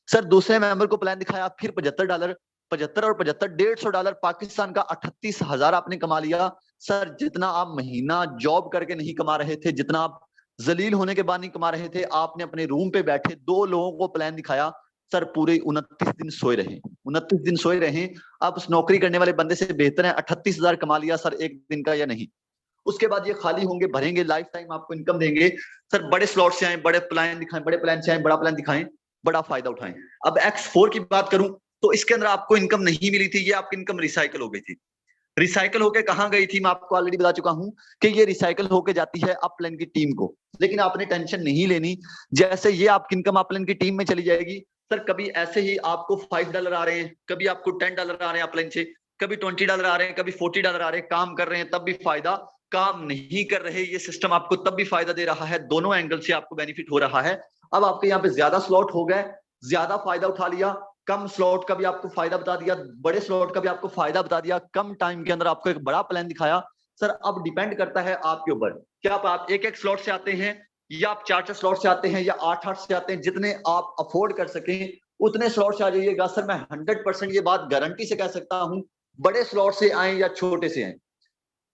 सर दूसरे मेंबर को प्लान दिखाया, फिर $75, 75 और 75, $150 पाकिस्तान का 38,000 आपने कमा लिया। सर जितना आप महीना जॉब करके नहीं कमा रहे थे, जितना आप जलील होने के बाद नहीं कमा रहे थे, आपने अपने रूम पे बैठे 2 लोगों को प्लान दिखाया। सर पूरे 29 दिन सोए रहे, 29 दिन सोए रहे। आप उस नौकरी करने वाले बंदे से बेहतर है 38,000 कमा लिया सर एक दिन का, या नहीं? उसके बाद ये खाली होंगे, भरेंगे, लाइफ टाइम आपको इनकम देंगे। सर बड़े स्लॉट से आए, बड़े प्लान दिखाएं, बड़े प्लान से आए, बड़ा प्लान दिखाएं, बड़ा फायदा उठाएं। अब X4 की बात करूं तो इसके अंदर आपको इनकम नहीं मिली थी, ये आपकी इनकम रिसाइकल हो गई थी। रिसाइकल होके कहां गई थी मैं आपको ऑलरेडी बता चुका हूं कि ये रिसाइकल होके जाती है अपलाइन की टीम को। लेकिन आपने टेंशन नहीं लेनी, जैसे ये आपकी इनकम अपलाइन की टीम में चली जाएगी। सर कभी ऐसे ही आपको $5 आ रहे हैं, कभी आपको $10 आ रहे हैं अपलाइन से, कभी $20 आ रहे हैं, कभी $40 आ रहे हैं, काम कर रहे हैं तब भी फायदा, काम नहीं कर रहे ये सिस्टम आपको तब भी फायदा दे रहा है। दोनों एंगल से आपको बेनिफिट हो रहा है। अब आपके यहाँ पे ज्यादा स्लॉट हो गए, ज्यादा फायदा उठा लिया, कम स्लॉट का भी आपको फायदा बता दिया, बड़े स्लॉट का भी आपको फायदा बता दिया, कम टाइम के अंदर आपको एक बड़ा प्लान दिखाया। सर अब डिपेंड करता है आपके ऊपर, क्या आप एक एक स्लॉट से आते हैं, या आप 4 स्लॉट से आते हैं, या 8 से आते हैं। जितने आप अफोर्ड कर सकें उतने स्लॉट से आ जाइएगा। सर मैं 100% ये बात गारंटी से कह सकता हूं, बड़े स्लॉट से आए या छोटे से आए,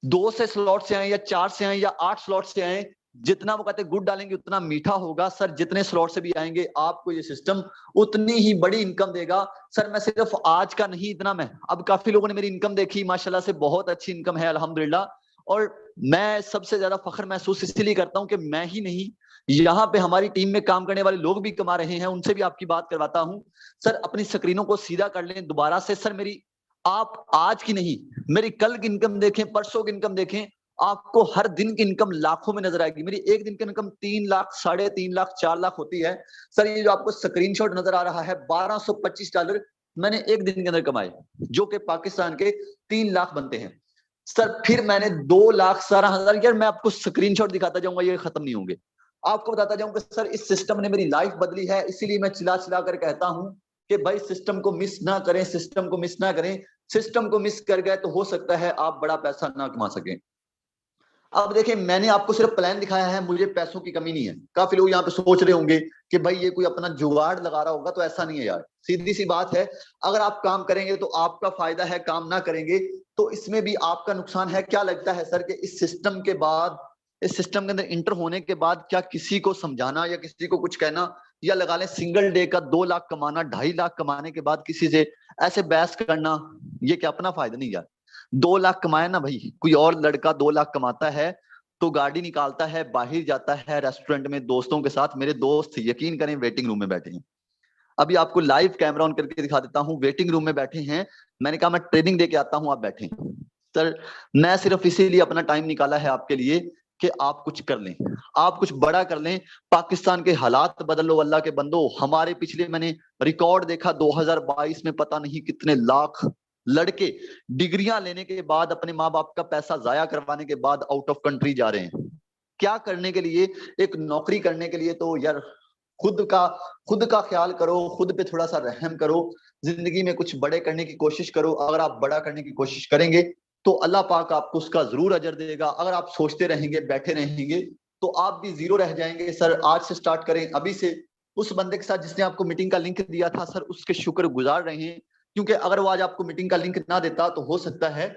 2 से स्लॉट से आए या 4 से आए या 8 स्लॉट से आए, जितना वो कहते हैं गुड़ डालेंगे उतना मीठा होगा। सर जितने स्लॉट से भी आएंगे आपको ये सिस्टम उतनी ही बड़ी इनकम देगा। सर मैं सिर्फ आज का नहीं, इतना मैं, अब काफी लोगों ने मेरी इनकम देखी, माशाल्लाह से बहुत अच्छी इनकम है अल्हम्दुलिल्लाह। और मैं सबसे ज्यादा फख्र महसूस इसलिए करता हूं कि मैं ही नहीं, यहाँ पे हमारी टीम में काम करने वाले लोग भी कमा रहे हैं, उनसे भी आपकी बात करवाता हूं। सर अपनी स्क्रीनों को सीधा कर लें दोबारा से। सर मेरी, आप आज की नहीं, मेरी कल की इनकम देखें, परसों की इनकम देखें, आपको हर दिन की इनकम लाखों में नजर आएगी। मेरी एक दिन की इनकम 3 लाख, 3.5 लाख, 4 लाख होती है। सर ये जो आपको स्क्रीनशॉट नजर आ रहा है, $1225 मैंने एक दिन के अंदर कमाए, जो कि पाकिस्तान के 3 लाख बनते हैं। सर फिर मैंने 2,12,000, यार मैं आपको स्क्रीनशॉट दिखाता जाऊंगा, ये खत्म नहीं होंगे। आपको बताता जाऊंगा सर इस सिस्टम ने मेरी लाइफ बदली है, इसीलिए मैं चिल्ला चिल्ला कर कहता हूं कि भाई सिस्टम को मिस ना करें, सिस्टम को मिस ना करें। सिस्टम को मिस कर गए तो हो सकता है आप बड़ा पैसा ना कमा सकें। अब देखिए मैंने आपको सिर्फ प्लान दिखाया है, मुझे पैसों की कमी नहीं है। काफी लोग यहाँ पे सोच रहे होंगे कि भाई ये कोई अपना जुगाड़ लगा रहा होगा, तो ऐसा नहीं है यार, सीधी सी बात है। अगर आप काम करेंगे तो आपका फायदा है, काम ना करेंगे तो इसमें भी आपका नुकसान है। क्या लगता है सर कि इस सिस्टम के बाद, इस सिस्टम के अंदर इंटर होने के बाद, क्या किसी को समझाना या किसी को कुछ कहना, या लगा लें सिंगल डे का 2 लाख कमाना, 2.5 लाख कमाने के बाद किसी से ऐसे बहस करना, ये क्या अपना फायदा नहीं यार। 2 लाख कमाए ना भाई, कोई और लड़का 2 लाख कमाता है तो गाड़ी निकालता है, बाहर जाता है रेस्टोरेंट में दोस्तों के साथ। मेरे दोस्त यकीन करें वेटिंग रूम में बैठे हैं, अभी आपको लाइव कैमरा ऑन करके दिखा देता हूं, वेटिंग रूम में बैठे हैं। मैंने कहा मैं ट्रेनिंग दे के आता हूं, आप बैठे। सर मैं सिर्फ इसीलिए अपना टाइम निकाला है आपके लिए कि आप कुछ कर लें, आप कुछ बड़ा कर लें, पाकिस्तान के हालात बदल लो। अल्लाह के बंदो, हमारे पिछले मैंने रिकॉर्ड देखा 2022 में पता नहीं कितने लाख लड़के डिग्रियां लेने के बाद, अपने माँ बाप का पैसा जाया करवाने के बाद आउट ऑफ कंट्री जा रहे हैं। क्या करने के लिए? एक नौकरी करने के लिए। तो यार खुद का ख्याल करो, खुद पे थोड़ा सा रहम करो, जिंदगी में कुछ बड़े करने की कोशिश करो। अगर आप बड़ा करने की कोशिश करेंगे तो अल्लाह पाक आपको उसका जरूर अजर देगा। अगर आप सोचते रहेंगे, बैठे रहेंगे, तो आप भी जीरो रह जाएंगे। सर आज से स्टार्ट करें, अभी से। उस बंदे के साथ जिसने आपको मीटिंग का लिंक दिया था, सर उसके शुक्रगुजार रहें, क्योंकि अगर वो आज आपको मीटिंग का लिंक ना देता तो हो सकता है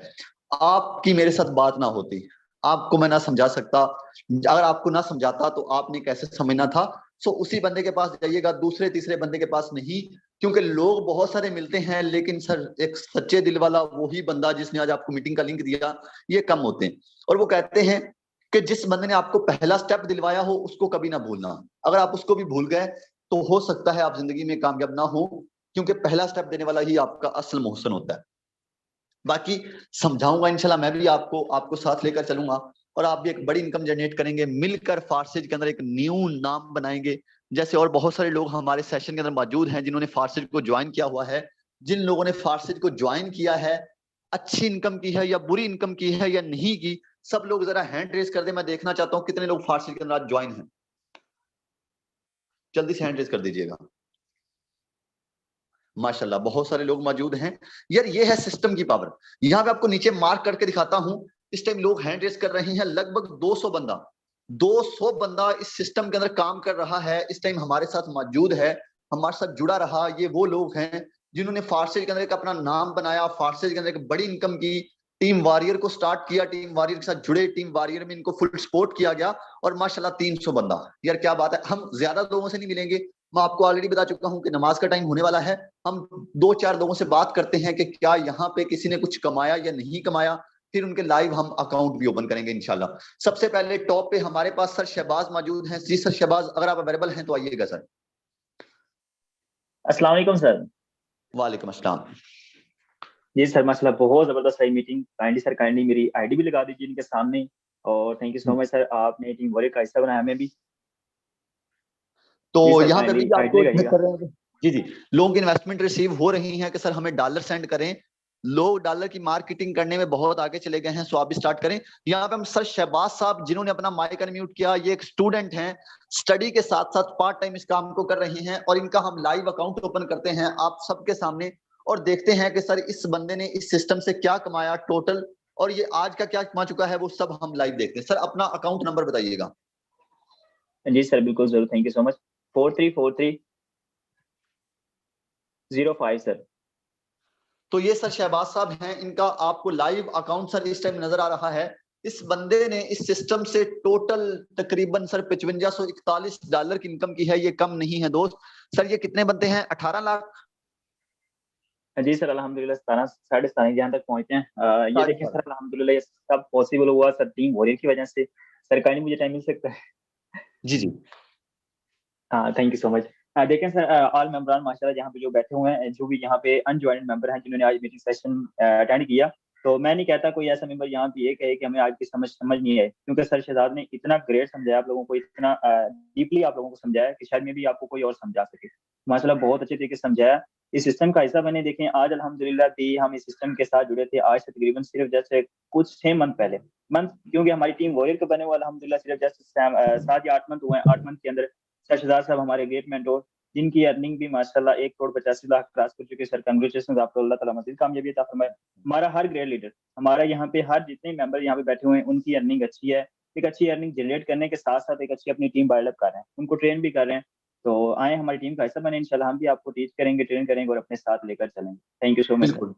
आपकी मेरे साथ बात ना होती, आपको मैं ना समझा सकता। अगर आपको ना समझाता तो आपने कैसे समझना था। सो उसी बंदे के पास जाइएगा, दूसरे तीसरे बंदे के पास नहीं, क्योंकि लोग बहुत सारे मिलते हैं, लेकिन सर एक सच्चे दिल वाला वही बंदा जिसने आज आपको मीटिंग का लिंक दिया, ये कम होते हैं। और वो कहते हैं कि जिस बंदे ने आपको पहला स्टेप दिलवाया हो उसको कभी ना भूलना। अगर आप उसको भी भूल गए तो हो सकता है आप जिंदगी में कामयाब ना हो, क्योंकि पहला स्टेप देने वाला ही आपका असल मोहसन होता है। बाकी समझाऊंगा इंशाल्लाह, मैं भी आपको साथ लेकर चलूंगा और आप भी एक बड़ी इनकम जनरेट करेंगे। मिलकर फार्सेज के अंदर एक न्यू नाम बनाएंगे। जैसे और बहुत सारे लोग हमारे सेशन के अंदर मौजूद हैं जिन्होंने फार्सेज को ज्वाइन किया हुआ है। जिन लोगों ने फार्सेज को ज्वाइन किया है, अच्छी इनकम की है या बुरी इनकम की है या नहीं की, सब लोग जरा हैंड रेज कर दे। मैं देखना चाहता हूं कितने लोग फार्सेज के अंदर आज ज्वाइन हैं। जल्दी से हैंड रेज कर दीजिएगा। माशाल्लाह बहुत सारे लोग मौजूद हैं। यार ये है सिस्टम की पावर। यहाँ पे आपको नीचे मार्क करके दिखाता हूं। इस टाइम लोग हैंड रेज कर रहे हैं, लगभग 200 बंदा इस सिस्टम के अंदर काम कर रहा है। इस टाइम हमारे साथ मौजूद है, हमारे साथ जुड़ा रहा। ये वो लोग हैं जिन्होंने फार्सेज के अंदर एक अपना नाम बनाया, फार्सेज के अंदर एक बड़ी इनकम की। टीम वॉरियर को स्टार्ट किया, टीम वॉरियर के साथ जुड़े, टीम वॉरियर में इनको फुल सपोर्ट किया गया और माशाल्लाह 300 बंदा। यार क्या बात है। हम ज्यादा लोगों से नहीं मिलेंगे, मैं आपको ऑलरेडी बता चुका हूं कि नमाज का टाइम होने वाला है। हम 2-4 लोगों से बात करते हैं कि क्या यहाँ पे किसी ने कुछ कमाया या नहीं कमाया, फिर उनके लाइव हम अकाउंट भी ओपन करेंगे इंशाल्लाह। सबसे पहले टॉप पे हमारे पास सर शहबाज मौजूद हैं। जी सर शहबाज, अगर आप अवेलेबल हैं तो आइएगा सर। अस्सलाम वालेकुम सर। वालेकुम अस्सलाम। जी सर, माशाल्लाह बहुत जबरदस्त रही मीटिंग। काइंडली मेरी आईडी भी लगा दीजिए इनके सामने। और thank you so much sir, आपने टीम वर्क का हिस्सा बनाया हमें भी। तो जी सर, यहाँ पे काइंडली भी आईडी आपको लगाइएगा। कर रहे हैं। जी जी, लोग इन्वेस्टमेंट रिसीव हो रही है कि सर हमें डॉलर सेंड करें। लोग डॉलर की मार्केटिंग करने में बहुत आगे चले गए हैं, सो आप भी स्टार्ट करें। यहाँ पे हम सर शहबाज साहब जिन्होंने अपना माइक अनम्यूट किया, ये एक स्टूडेंट हैं, स्टडी के साथ साथ पार्ट टाइम इस काम को कर रहे हैं और इनका हम लाइव अकाउंट ओपन करते हैं आप सबके सामने और देखते हैं कि सर इस बंदे ने इस सिस्टम से क्या कमाया टोटल और ये आज का क्या कमा चुका है, वो सब हम लाइव देखते हैं। सर अपना अकाउंट नंबर बताइएगा। जी सर बिल्कुल जरूर, thank you so much. 434305 sir. तो ये सर शहबाज साहब हैं, इनका आपको लाइव अकाउंट सर इस टाइम नजर आ रहा है। इस बंदे ने इस सिस्टम से टोटल तकरीबन सर $5541 की इनकम की है। ये कम नहीं है दोस्त। सर ये कितने बनते हैं? 18 लाख। जी सर अल्हम्दुलिल्लाह 17.5 जहाँ तक पहुंचे हैं। ये साढ़े देखें सात। सर, अल्हम्दुलिल्लाह ये सब पॉसिबल हुआ सर टीम वॉरियर की वजह से। सर काइंडली मुझे टाइम मिल सकता है? जी जी। हाँ थैंक यू सो मच। देखें सर, ऑल मेंबरान माशाल्लाह यहाँ पे जो बैठे हुए हैं, जो भी यहाँ पे अनज्वाइंट मेंबर हैं जिन्होंने आज मीटिंग सेशन अटेंड किया, तो मैं नहीं कहता कोई ऐसा मेंबर यहाँ पे एक है कि हमें आज की समझ नहीं है, क्योंकि सर शहजाद ने इतना ग्रेट समझाया आप लोगों को, इतना डीपली आप लोगों को समझाया कि शायद में भी आपको कोई और समझा सके। माशाल्लाह बहुत अच्छे तरीके से समझाया। इस सिस्टम का हिस्सा बने। देखें आज अल्हम्दुलिल्लाह भी हम इस सिस्टम के साथ जुड़े थे आज से तकरीबन सिर्फ जैसे कुछ 6 मंथ पहले। मंथ क्योंकि हमारी टीम वॉरियर के बने हुए अल्हम्दुलिल्लाह सिर्फ जैसे 7 या 8 मंथ हुए हैं। 8 मंथ के अंदर शहजाद साहब हमारे ग्रेट मेंटोर, जिनकी अर्निंग भी माशाल्लाह 1,85,00,000 क्रॉस कर चुके। सर कांग्रेचुलेशन, आपको अल्लाह ताला मजीद कामयाबी अता फरमाए। हमारा हर ग्रेड लीडर, हमारा यहाँ पे हर जितने मेंबर यहाँ पे बैठे हुए हैं, उनकी अर्निंग अच्छी है। एक अच्छी अर्निंग जनरेट करने के साथ साथ एक अच्छी अपनी टीम बिल्डअप कर रहे हैं, उनको ट्रेन भी कर रहे हैं। तो आए हमारी टीम का हिस्सा बने, इंशाल्लाह हम भी आपको टीच करेंगे, ट्रेन करेंगे और अपने साथ लेकर चलेंगे। Thank you so much sir. बिल्कुल।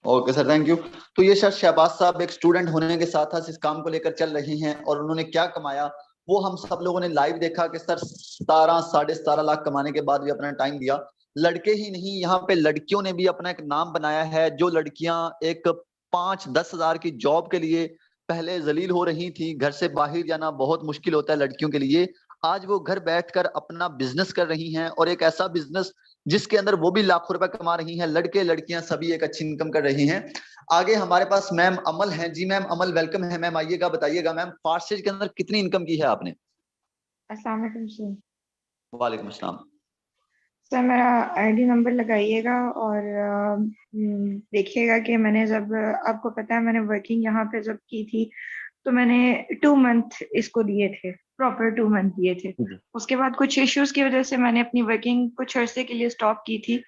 Okay sir, thank you. तो ये सर शहबाज साहब एक स्टूडेंट होने के साथ साथ इस काम को लेकर चल रही हैं और उन्होंने क्या कमाया वो हम सब लोगों ने लाइव देखा कि सर 17-17.5 लाख कमाने के बाद भी अपना टाइम दिया। लड़के ही नहीं, यहाँ पे लड़कियों ने भी अपना एक नाम बनाया है। जो लड़कियां एक 5-10 हजार की जॉब के लिए पहले जलील हो रही थी, घर से बाहर जाना बहुत मुश्किल होता है लड़कियों के लिए, आज वो घर बैठकर अपना बिजनेस कर रही हैं और एक ऐसा बिजनेस जिसके अंदर वो भी लाखों रुपए कमा रही हैं। लड़के लड़कियां सभी एक अच्छी इनकम कर रही हैं। आगे हमारे पास मैम अमल हैं। जी मैम अमल, वेलकम है मैम, आइएगा। बताइएगा मैम फार्सेज के अंदर कितनी इनकम की है आपने? अस्सलाम वालेकुम सर। वालेकुम अस्सलाम। सर मेरा आईडी नंबर लगाइएगा और देखिएगा कि मैंने जब आपको पता है मैंने वर्किंग यहाँ पे जब की थी तो मैंने 2 मंथ इसको दिए थे, प्रॉपर 2 मंथ दिए थे। उसके बाद कुछ इश्यूज की वजह से मैंने अपनी वर्किंग कुछ अरसे के लिए स्टॉप की थी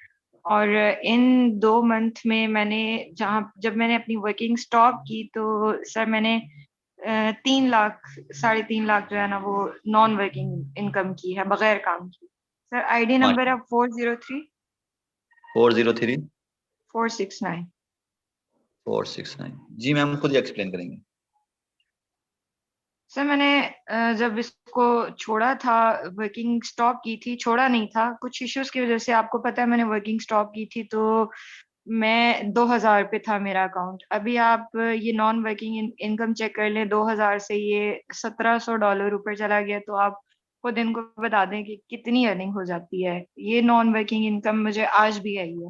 और इन 2 मंथ में मैंने जब मैंने अपनी वर्किंग स्टॉप की तो सर मैंने 3 लाख 3.5 लाख जो है ना वो नॉन वर्किंग इनकम की है, बगैर काम की। सर आईडी नंबर है 403 403 469। 469। जी मैम खुद ही एक्सप्लेन करेंगे। सर मैंने जब इसको छोड़ा था, वर्किंग स्टॉप की थी, छोड़ा नहीं था, कुछ इश्यूज की वजह से, आपको पता है मैंने वर्किंग स्टॉप की थी, तो मैं 2,000 पे था मेरा अकाउंट। अभी आप ये नॉन वर्किंग इनकम चेक कर लें, 2,000 से ये $1,700 ऊपर चला गया, तो आप खुद इनको बता दें कि कितनी अर्निंग हो जाती है। ये नॉन वर्किंग इनकम मुझे आज भी आई है।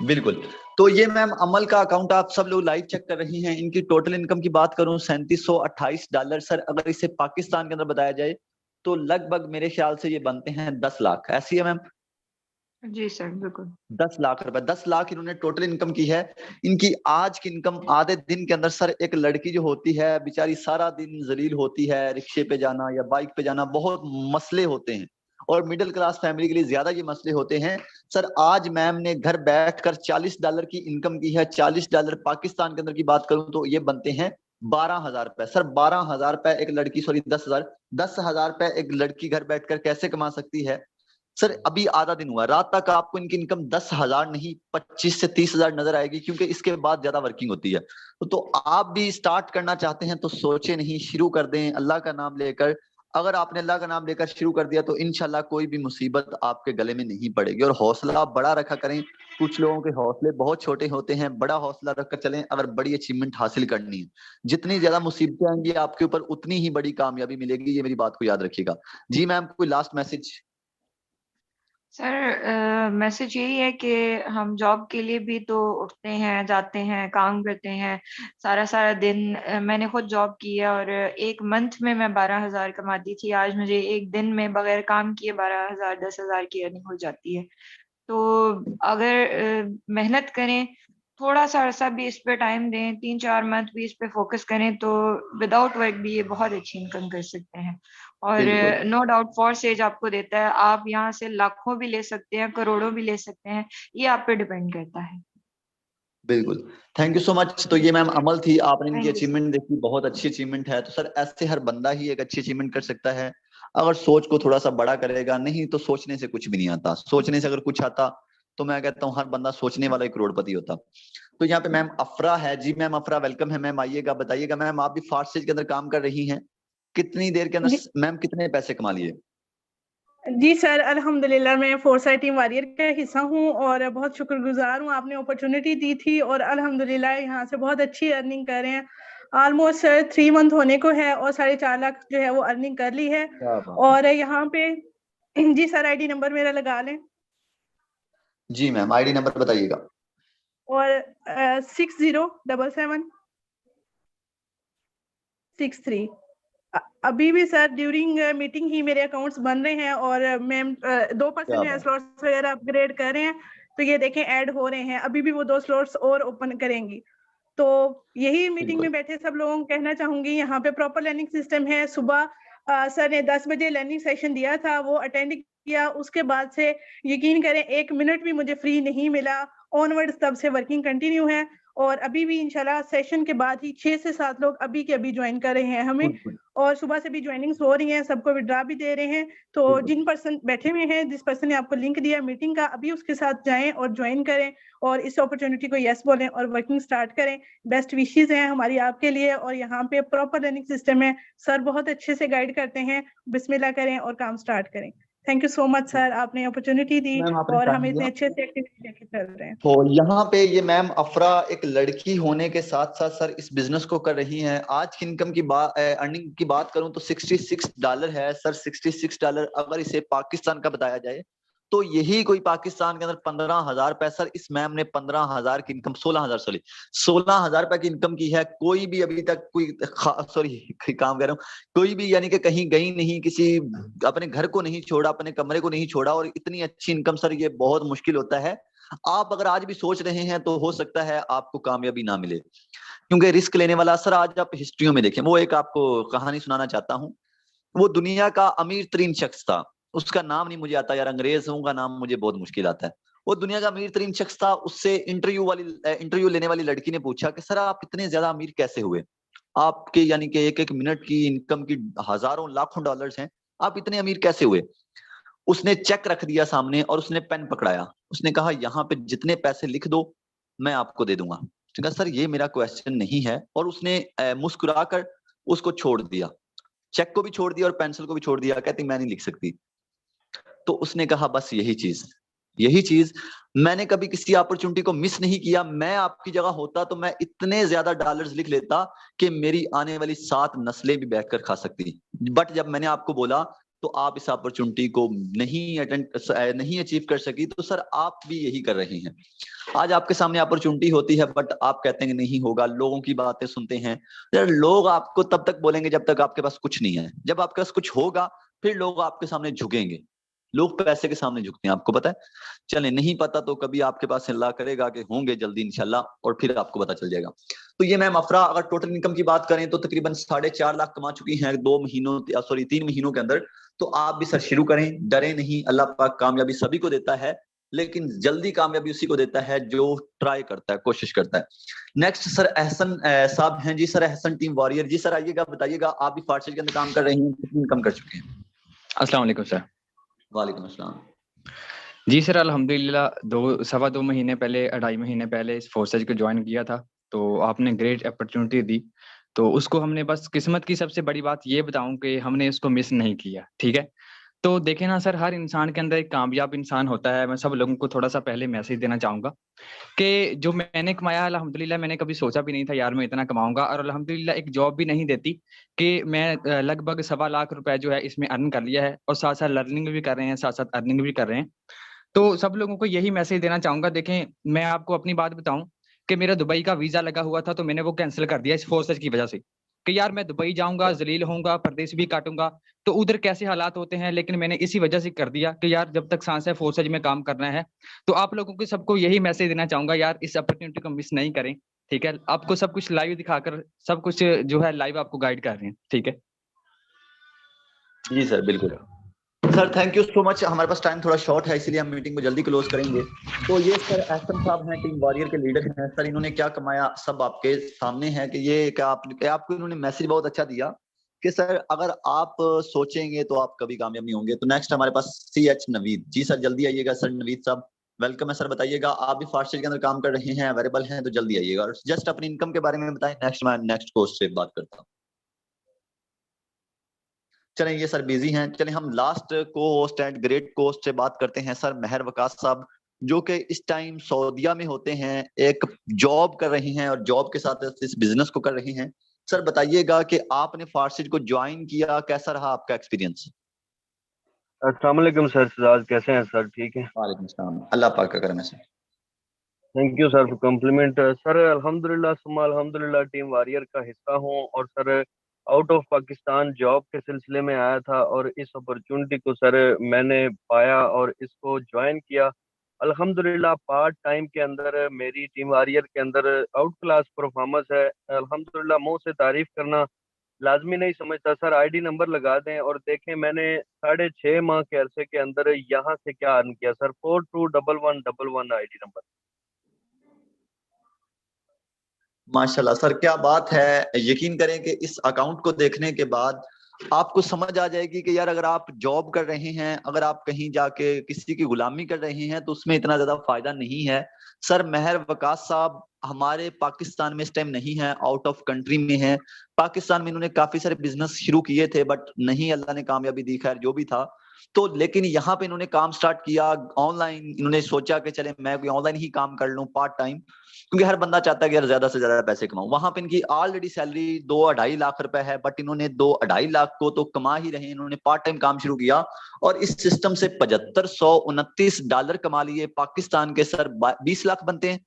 बिल्कुल। तो ये मैम अमल का अकाउंट आप सब लोग लाइव चेक कर रही हैं। इनकी टोटल इनकम की बात करूं $3728 सर, अगर इसे पाकिस्तान के अंदर बताया जाए तो लगभग मेरे ख्याल से ये बनते हैं 10 लाख। ऐसी है मैम? जी सर बिल्कुल। 10 लाख रुपए, 10 लाख इन्होंने टोटल इनकम की है। इनकी आज की इनकम आधे दिन के अंदर सर, एक लड़की जो होती है बेचारी सारा दिन जलील होती है, रिक्शे पे जाना या बाइक पे जाना, बहुत मसले होते हैं और मिडिल क्लास फैमिली के लिए ज्यादा ये मसले होते हैं सर। आज मैम ने घर बैठकर $40 की इनकम की है। $40 पाकिस्तान के अंदर की बात करूं तो ये बनते हैं 12,000 रुपए सर। 12,000 रुपए एक लड़की, सॉरी 10,000 रुपए एक लड़की घर बैठकर कैसे कमा सकती है सर? अभी आधा दिन हुआ, रात तक आपको इनकी इनकम 10,000 नहीं 25 से 30,000 नजर आएगी, क्योंकि इसके बाद ज्यादा वर्किंग होती है। तो आप भी स्टार्ट करना चाहते हैं तो सोचे नहीं, शुरू कर दें अल्लाह का नाम लेकर। अगर आपने अल्लाह का नाम लेकर शुरू कर दिया तो इंशाल्लाह कोई भी मुसीबत आपके गले में नहीं पड़ेगी। और हौसला आप बड़ा रखा करें। कुछ लोगों के हौसले बहुत छोटे होते हैं, बड़ा हौसला रखकर चलें अगर बड़ी अचीवमेंट हासिल करनी है। जितनी ज्यादा मुसीबतें आएंगी आपके ऊपर उतनी ही बड़ी कामयाबी मिलेगी, ये मेरी बात को याद रखिएगा। जी मैम, कोई लास्ट मैसेज? सर मैसेज यही है कि हम जॉब के लिए भी तो उठते हैं, जाते हैं, काम करते हैं सारा सारा दिन। मैंने खुद जॉब की है और एक मंथ में मैं 12,000 कमाती थी। आज मुझे एक दिन में बगैर काम किए 12,000 10,000 की अर्निंग हो जाती है। तो अगर मेहनत करें, थोड़ा सा अरसा भी इस पे टाइम दें, 3-4 मंथ भी इस पे फोकस करें तो विदाउट वर्क भी ये बहुत अच्छी इनकम कर सकते हैं। और बिल्कुल नो डाउट फोर्सेज आपको देता है, आप यहाँ से लाखों भी ले सकते हैं, करोड़ों भी ले सकते हैं, ये आप पे डिपेंड करता है। बिल्कुल, थैंक यू सो मच। तो ये मैम अमल थी, आपने इनकी थैंक यू सर। अचीवमेंट देखी, बहुत अच्छी अचीवमेंट है। तो सर ऐसे हर बंदा ही एक अच्छी अचीवमेंट कर सकता है अगर सोच को थोड़ा सा बड़ा करेगा। नहीं तो सोचने से कुछ भी नहीं आता, सोचने से अगर कुछ आता तो मैं कहता हूँ हर बंदा सोचने वाला एक करोड़पति होता। तो यहाँ पे मैम अफरा है। जी मैम अफरा, वेलकम है मैम, आइएगा, बताइएगा मैम, आप भी फास्ट के अंदर काम कर रही हैं, कितनी देर के जी, अंदर मैम कितने पैसे कमा लिए? जी सर, अल्हम्दुलिल्लाह मैं फोरसाइट टीम वॉरियर का हिस्सा हूँ और बहुत शुक्रगुजार हूँ, आपने अपॉर्चुनिटी दी थी और अल्हम्दुलिल्लाह यहाँ से बहुत अच्छी अर्निंग कर रहे हैं। ऑलमोस्ट सर 3 मंथ होने को है और 4.5 लाख जो है वो अर्निंग कर ली है। क्या बात और यहाँ पे जी सर आईडी नंबर मेरा लगा लें। जी मैम, आईडी नंबर बताइएगा। और 607763। अभी भी सर ड्यूरिंग मीटिंग ही मेरे अकाउंट्स बन रहे हैं और मैम 2% है स्लॉट्स वगैरह अपग्रेड कर रहे हैं। तो ये देखें ऐड हो रहे हैं, अभी भी वो 2 स्लॉट्स और ओपन करेंगी। तो यही मीटिंग में बैठे सब लोगों को कहना चाहूंगी, यहाँ पे प्रॉपर लर्निंग सिस्टम है। सुबह सर ने 10 बजे लर्निंग सेशन दिया था, वो अटेंड किया। उसके बाद से यकीन करें 1 मिनट भी मुझे फ्री नहीं मिला। ऑनवर्ड्स तब से वर्किंग कंटिन्यू है और अभी भी इंशाल्लाह सेशन के बाद ही 6 से 7 लोग अभी के अभी ज्वाइन कर रहे हैं हमें। और सुबह से भी ज्वाइनिंग्स हो रही हैं, सबको विड्रॉ भी दे रहे हैं। तो जिन पर्सन बैठे हुए हैं, जिस पर्सन ने आपको लिंक दिया मीटिंग का, अभी उसके साथ जाएं और ज्वाइन करें और इस अपॉर्चुनिटी को यस बोलें और वर्किंग स्टार्ट करें। बेस्ट विशेस हैं हमारी आपके लिए और यहाँ पे प्रॉपर लर्निंग सिस्टम है। सर बहुत अच्छे से गाइड करते हैं, बिस्मिल्लाह करें और काम स्टार्ट करें। Thank you so much sir, आपने अपॉर्चुनिटी दी और हम इतने अच्छे से एक्टिविटी लेके चल रहे हैं। तो यहाँ पे ये मैम अफरा एक लड़की होने के साथ साथ सर इस बिजनेस को कर रही हैं। आज की इनकम की अर्निंग की बात करूं तो $66 है सर। $66 अगर इसे पाकिस्तान का बताया जाए तो यही कोई पाकिस्तान के अंदर 15,000 रुपए सर। इस मैम ने 15,000 की इनकम 16,000 रुपए की इनकम की है। कोई भी अभी तक कोई काम कर रहा हूँ, कोई भी यानी कि कहीं गई नहीं, किसी अपने घर को नहीं छोड़ा, अपने कमरे को नहीं छोड़ा, और इतनी अच्छी इनकम सर ये बहुत मुश्किल होता है। आप अगर आज भी सोच रहे हैं तो हो सकता है आपको कामयाबी ना मिले, क्योंकि रिस्क लेने वाला सर आज आप हिस्ट्रियों में देखें। वो एक आपको कहानी सुनाना चाहता हूँ। वो दुनिया का अमीर तरीन शख्स था, उसका नाम नहीं मुझे आता यार, अंग्रेजों का नाम मुझे बहुत मुश्किल आता है। वो दुनिया का अमीर तरीन शख्स था। उससे इंटरव्यू लेने वाली लड़की ने पूछा कि सर आप इतने ज्यादा अमीर कैसे हुए? आपके यानी कि एक मिनट की इनकम की हजारों लाखों डॉलर्स हैं, आप इतने अमीर कैसे हुए? उसने चेक रख दिया सामने और उसने पेन पकड़ाया। उसने कहा यहाँ पे जितने पैसे लिख दो मैं आपको दे दूंगा। कहा सर ये मेरा क्वेश्चन नहीं है, और उसने मुस्कुराकर उसको छोड़ दिया, चेक को भी छोड़ दिया और पेंसिल को भी छोड़ दिया। कहती मैं नहीं लिख सकती। तो उसने कहा बस यही चीज मैंने कभी किसी अपॉर्चुनिटी को मिस नहीं किया। मैं आपकी जगह होता तो मैं इतने ज्यादा डॉलर्स लिख लेता कि मेरी आने वाली 7 नस्लें भी बैठकर खा सकती। बट जब मैंने आपको बोला तो आप इस अपॉर्चुनिटी को नहीं अचीव कर सकी, तो सर आप भी यही कर रहे हैं। आज आपके सामने अपॉर्चुनिटी होती है बट आप कहते हैं नहीं होगा, लोगों की बातें सुनते हैं। यार लोग आपको तब तक बोलेंगे जब तक आपके पास कुछ नहीं है, जब आपके पास कुछ होगा फिर लोग आपके सामने झुकेंगे। लोग पैसे के सामने झुकते हैं, आपको पता है। चले नहीं पता तो कभी आपके पास अल्लाह करेगा कि होंगे जल्दी इंशाल्लाह, और फिर आपको पता चल जाएगा। तो ये मैम अफरा, अगर टोटल इनकम की बात करें तो तकरीबन 4.5 लाख कमा चुकी हैं 3 महीनों के अंदर। तो आप भी सर शुरू करें, डरे नहीं। अल्लाह पाक कामयाबी सभी को देता है, लेकिन जल्दी कामयाबी उसी को देता है जो ट्राई करता है, कोशिश करता है। नेक्स्ट सर एहसन साहब हैं जी। सर एहसन टीम वॉरियर जी, सर आइएगा, बताइएगा आप भी फार्सिल के अंदर काम कर रहे हैं, कितनी इनकम कर चुके हैं? अस्सलाम वालेकुम सर। वालेकुम अस्सलाम। जी सर, अल्हम्दुलिल्लाह 2 महीने पहले, 2.5 महीने पहले इस फोर्सेज को ज्वाइन किया था। तो आपने ग्रेट अपॉर्चुनिटी दी, तो उसको हमने, बस किस्मत की सबसे बड़ी बात ये बताऊं कि हमने इसको मिस नहीं किया, ठीक है। तो देखें ना सर, हर इंसान के अंदर एक कामयाब इंसान होता है। मैं सब लोगों को थोड़ा सा पहले मैसेज देना चाहूँगा कि जो मैंने कमाया अल्हम्दुलिल्लाह, मैंने कभी सोचा भी नहीं था यार मैं इतना कमाऊँगा, और अल्हम्दुलिल्लाह एक जॉब भी नहीं देती कि मैं लगभग 1.25 लाख रुपए जो है इसमें अर्न कर लिया है, और साथ-साथ लर्निंग भी कर रहे हैं, साथ-साथ अर्निंग भी कर रहे हैं। तो सब लोगों को यही मैसेज देना चाहूँगा। देखें, मैं आपको अपनी बात बताऊँ कि मेरा दुबई का वीज़ा लगा हुआ था, तो मैंने वो कैंसल कर दिया इस फोर्सेज की वजह से, कि यार मैं दुबई जाऊँगा, ज़लील होऊँगा, परदेश भी काटूँगा, तो उधर कैसे हालात होते हैं। लेकिन मैंने इसी वजह से कर दिया कि यार जब तक सांस है फोर्सेज में काम करना है। तो आप लोगों को सबको यही मैसेज देना चाहूँगा, यार इस अपॉर्चुनिटी को मिस नहीं करें, ठीक है। आपको सब कुछ लाइव दिखाकर, सब कुछ जो है लाइव आपको गाइड कर रहे हैं, ठीक है। जी सर बिल्कुल। Sir thank you so much. हमारे पास टाइम थोड़ा शॉर्ट है, इसलिए हम मीटिंग को जल्दी क्लोज करेंगे। तो ये सर एहसन साहब हैं, टीम वॉरियर के लीडर हैं। सर इन्होंने क्या कमाया सब आपके सामने है कि ये क्या आपको इन्होंने मैसेज बहुत अच्छा दिया कि सर अगर आप सोचेंगे तो आप कभी कामयाब नहीं होंगे। तो नेक्स्ट हमारे पास CH नवीद जी। सर जल्दी आइएगा। सर नवीद साहब वेलकम है सर। बताइएगा, आप भी फार्सिल के अंदर काम कर रहे हैं, अवेलेबल हैं तो जल्दी आइएगा और जस्ट अपनी इनकम के बारे में बताएं। नेक्स्ट मैं नेक्स्ट कोर्स से बात करता हूँ। चलें, ये सर बिजी हैं। चलें हम लास्ट को होस्ट एंड ग्रेट कोस्ट से बात करते हैं। सर महर वकास साहब, जो कि इस टाइम सऊदीया में होते हैं, एक जॉब कर रहे हैं और जॉब के साथ इस बिजनेस को कर रहे हैं। सर बताइएगा कि आपने फार्सिल को ज्वाइन किया, कैसा रहा आपका एक्सपीरियंस? अस्सलाम वालेकुम सर, सिराज कैसे हैं सर? ठीक है, वालेकुम सलाम, अल्लाह पाक का करम है sir. Thank you sir for complement. Sir अल्हम्दुलिल्लाह सुम्मा अल्हम्दुलिल्लाह टीम वॉरियर का हिस्सा हूँ, और sir out of Pakistan job के सिलसिले में आया था, और इस अपॉर्चुनिटी को सर मैंने पाया और इसको ज्वाइन किया। अल्हम्दुलिल्लाह पार्ट टाइम के अंदर मेरी टीम वॉरियर के अंदर आउट क्लास परफॉर्मेंस है। अल्हम्दुलिल्लाह मुंह से तारीफ करना लाजमी नहीं समझता सर। आईडी नंबर लगा दें और देखें मैंने 6.5 माह के अरसे के अंदर यहाँ से क्या अर्न किया सर। 421111 ID number. माशाल्लाह सर, क्या बात है। यकीन करें कि इस अकाउंट को देखने के बाद आपको समझ आ जाएगी कि यार अगर आप जॉब कर रहे हैं, अगर आप कहीं जाके किसी की गुलामी कर रहे हैं तो उसमें इतना ज्यादा फायदा नहीं है। सर महर वकास साहब हमारे पाकिस्तान में इस टाइम नहीं है, आउट ऑफ कंट्री में है। पाकिस्तान में इन्होंने काफी सारे बिजनेस शुरू किए थे बट नहीं, अल्लाह ने कामयाबी दी, खैर जो भी था। तो लेकिन यहाँ पे इन्होंने काम स्टार्ट किया ऑनलाइन। इन्होंने सोचा कि चले मैं कोई ऑनलाइन ही काम कर लूं पार्ट टाइम, क्योंकि हर बंदा चाहता है कि यार ज्यादा से ज्यादा पैसे कमाऊं। वहां पे इनकी ऑलरेडी सैलरी 2-2.5 लाख रुपए है, बट इन्होंने 2-2.5 लाख को तो कमा ही रहे हैं। इन्होंने पार्ट टाइम काम शुरू किया और इस सिस्टम से $7529 कमा लिए। पाकिस्तान के सर 20 लाख बनते हैं।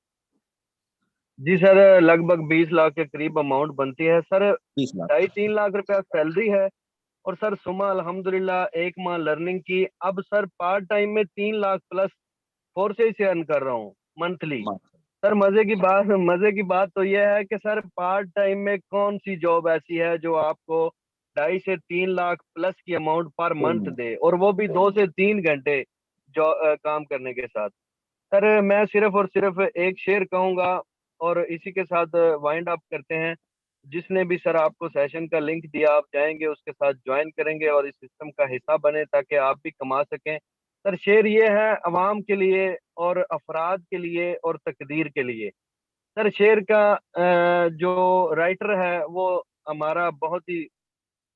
जी सर, लगभग 20 लाख के करीब अमाउंट बनती है सर। 20 लाख 2.5-3 लाख रुपया सैलरी है, और सर सुमा अल्हम्दुलिल्लाह 1 माह लर्निंग की। अब सर पार्ट टाइम में 3 लाख प्लस फोर्सेज से अर्न कर रहा हूँ मंथली। सर मजे की बात तो यह है कि सर पार्ट टाइम में कौन सी जॉब ऐसी है जो आपको 2.5 से 3 लाख प्लस की अमाउंट पर मंथ दे, और वो भी 2 से 3 घंटे काम करने के साथ। सर मैं सिर्फ और सिर्फ एक शेर कहूंगा और इसी के साथ वाइंड अप करते हैं। जिसने भी सर आपको सेशन का लिंक दिया, आप जाएंगे उसके साथ ज्वाइन करेंगे और इस सिस्टम का हिस्सा बने ताकि आप भी कमा सकें। सर शेर ये है अवाम के लिए और अफराद के लिए और तकदीर के लिए। सर शेर का जो राइटर है वो हमारा बहुत ही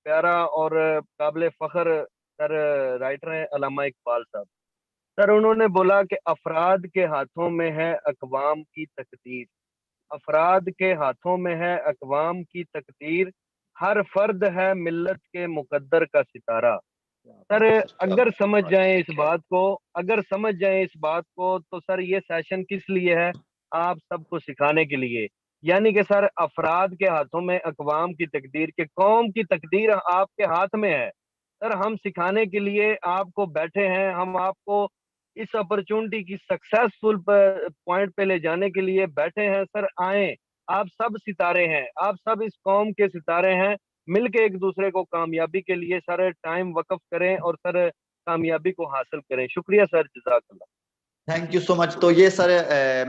प्यारा और काबिल फख्र सर राइटर है अल्लामा इकबाल साहब। सर उन्होंने बोला कि अफराद के हाथों में है अकवाम की तकदीर, अफराद के हाथों में है अकवाम की तकदीर, हर फर्द है मिल्लत के मुकद्दर का सितारा। सर अगर समझ जाएं इस बात को, अगर समझ जाएं इस बात को, तो सर ये सेशन किस लिए है? आप सबको सिखाने के लिए। यानी कि सर अफराद के हाथों में अकवाम की तकदीर, के कौम की तकदीर आपके हाथ में है। सर हम सिखाने के लिए आपको बैठे हैं, हम आपको इस अपॉर्चुनिटी की सक्सेसफुल पॉइंट पे ले जाने के लिए बैठे हैं। सर आए, आप सब सितारे हैं, आप सब इस कौम के सितारे हैं। मिलके एक दूसरे को कामयाबी के लिए सर टाइम वक्फ करें और सर कामयाबी को हासिल करें। शुक्रिया सर, जज़ाकल्लाह। Thank you so much. तो ये सर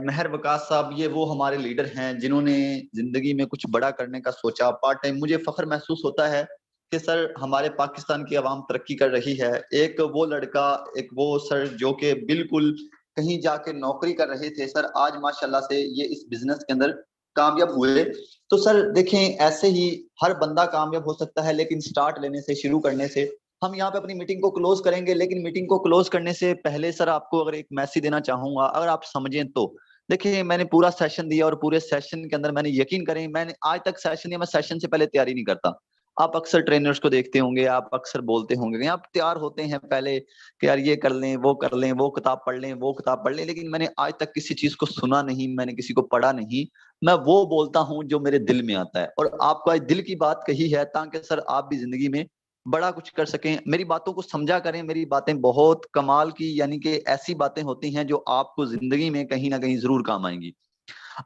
मेहर वकास साहब, ये वो हमारे लीडर हैं जिन्होंने जिंदगी में कुछ बड़ा करने का सोचा। पार्ट टाइम मुझे फख्र महसूस होता है कि सर हमारे पाकिस्तान की आवाम तरक्की कर रही है। एक वो लड़का, एक वो सर जो कि बिल्कुल कहीं जाके नौकरी कर रहे थे, सर आज माशाल्लाह से ये इस बिजनेस के अंदर कामयाब हुए। तो सर देखें, ऐसे ही हर बंदा कामयाब हो सकता है, लेकिन स्टार्ट लेने से, शुरू करने से। हम यहाँ पे अपनी मीटिंग को क्लोज करेंगे, लेकिन मीटिंग को क्लोज करने से पहले सर आपको अगर एक मैसेज देना चाहूंगा, अगर आप समझें तो। देखिए, मैंने पूरा सेशन दिया और पूरे सेशन के अंदर मैंने, यकीन करें, मैंने आज तक सेशन या मैं सेशन से पहले तैयारी नहीं करता। आप अक्सर ट्रेनर्स को देखते होंगे, आप अक्सर बोलते होंगे, आप तैयार होते हैं पहले कि यार ये कर लें, वो कर लें, वो किताब पढ़ लें, वो किताब पढ़ लें, लेकिन मैंने आज तक किसी चीज को सुना नहीं, मैंने किसी को पढ़ा नहीं। मैं वो बोलता हूं जो मेरे दिल में आता है, और आपको आज दिल की बात कही है ताकि सर आप भी जिंदगी में बड़ा कुछ कर सकें। मेरी बातों को समझा करें, मेरी बातें बहुत कमाल की, यानी कि ऐसी बातें होती हैं जो आपको जिंदगी में कहीं ना कहीं जरूर काम आएंगी।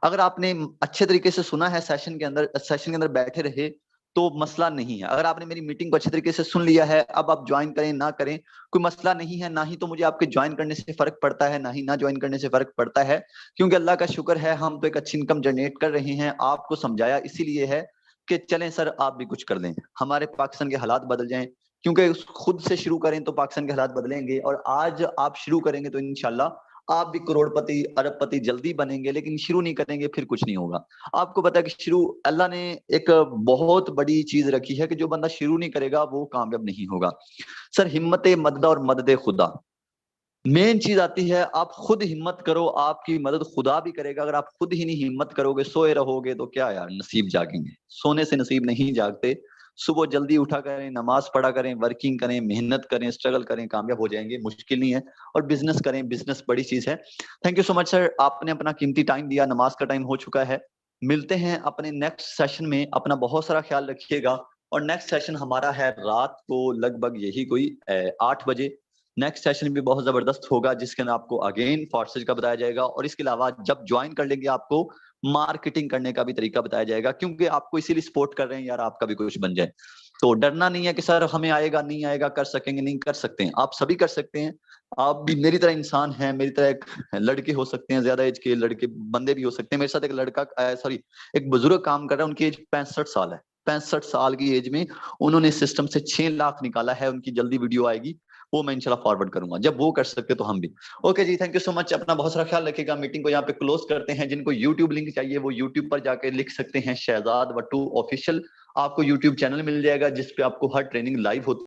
अगर आपने अच्छे तरीके से सुना है, सेशन के अंदर बैठे रहे, तो मसला नहीं है। अगर आपने मेरी मीटिंग को अच्छे तरीके से सुन लिया है, अब आप ज्वाइन करें ना करें कोई मसला नहीं है। ना ही तो मुझे आपके ज्वाइन करने से फर्क पड़ता है, ना ही ना ज्वाइन करने से फर्क पड़ता है, क्योंकि अल्लाह का शुक्र है हम तो एक अच्छी इनकम जनरेट कर रहे हैं। आपको समझाया इसीलिए है कि चलें सर आप भी कुछ कर दें, हमारे पाकिस्तान के हालात बदल जाएं। क्योंकि खुद से शुरू करें तो पाकिस्तान के हालात बदलेंगे, और आज आप शुरू करेंगे तो इंशाल्लाह आप भी करोड़पति, अरबपति जल्दी बनेंगे। लेकिन शुरू नहीं करेंगे फिर कुछ नहीं होगा। आपको पता है कि शुरू, अल्लाह ने एक बहुत बड़ी चीज रखी है कि जो बंदा शुरू नहीं करेगा वो कामयाब नहीं होगा। सर हिम्मत मदद और मदद खुदा, मेन चीज आती है, आप खुद हिम्मत करो, आपकी मदद खुदा भी करेगा। अगर आप खुद ही नहीं हिम्मत करोगे, सोए रहोगे, तो क्या यार नसीब जागेंगे? सोने से नसीब नहीं जागते। सुबह जल्दी उठा करें, नमाज पढ़ा करें, वर्किंग करें, मेहनत करें, स्ट्रगल करें, कामयाब हो जाएंगे। मुश्किल नहीं है। और बिजनेस करें, बिजनेस बड़ी चीज है। Thank you so much sir, आपने अपना कीमती टाइम दिया। नमाज का टाइम हो चुका है। मिलते हैं अपने नेक्स्ट सेशन में। अपना बहुत सारा ख्याल रखिएगा। और नेक्स्ट सेशन हमारा है रात को लगभग यही कोई 8 बजे। नेक्स्ट सेशन भी बहुत जबरदस्त होगा, जिसके अंदर आपको अगेन फॉर्सेज का बताया जाएगा, और इसके अलावा जब ज्वाइन कर लेंगे आपको मार्केटिंग करने का भी तरीका बताया जाएगा, क्योंकि आपको इसीलिए सपोर्ट कर रहे हैं यार, आपका भी कुछ बन जाए। तो डरना नहीं है कि सर हमें आएगा नहीं आएगा, कर सकेंगे नहीं कर सकते हैं, आप सभी कर सकते हैं। आप भी मेरी तरह इंसान हैं, मेरी तरह एक लड़के हो सकते हैं, ज्यादा एज के लड़के बंदे भी हो सकते हैं। मेरे साथ एक लड़का, सॉरी एक बुजुर्ग काम कर रहा है, उनकी एज 65 साल है। 65 साल की एज में उन्होंने सिस्टम से 6 लाख निकाला है। उनकी जल्दी वीडियो आएगी, वो मैं इंशाल्लाह फॉरवर्ड करूंगा। जब वो कर सकते तो हम भी। ओके जी, थैंक यू सो मच। अपना बहुत सारा ख्याल रखिएगा। मीटिंग को यहाँ पे क्लोज करते हैं। जिनको यूट्यूब लिंक चाहिए वो यूट्यूब पर जाके लिख सकते हैं शहजाद वट्टू ऑफिशियल। आपको यूट्यूब चैनल मिल जाएगा जिसपे आपको हर ट्रेनिंग लाइव होती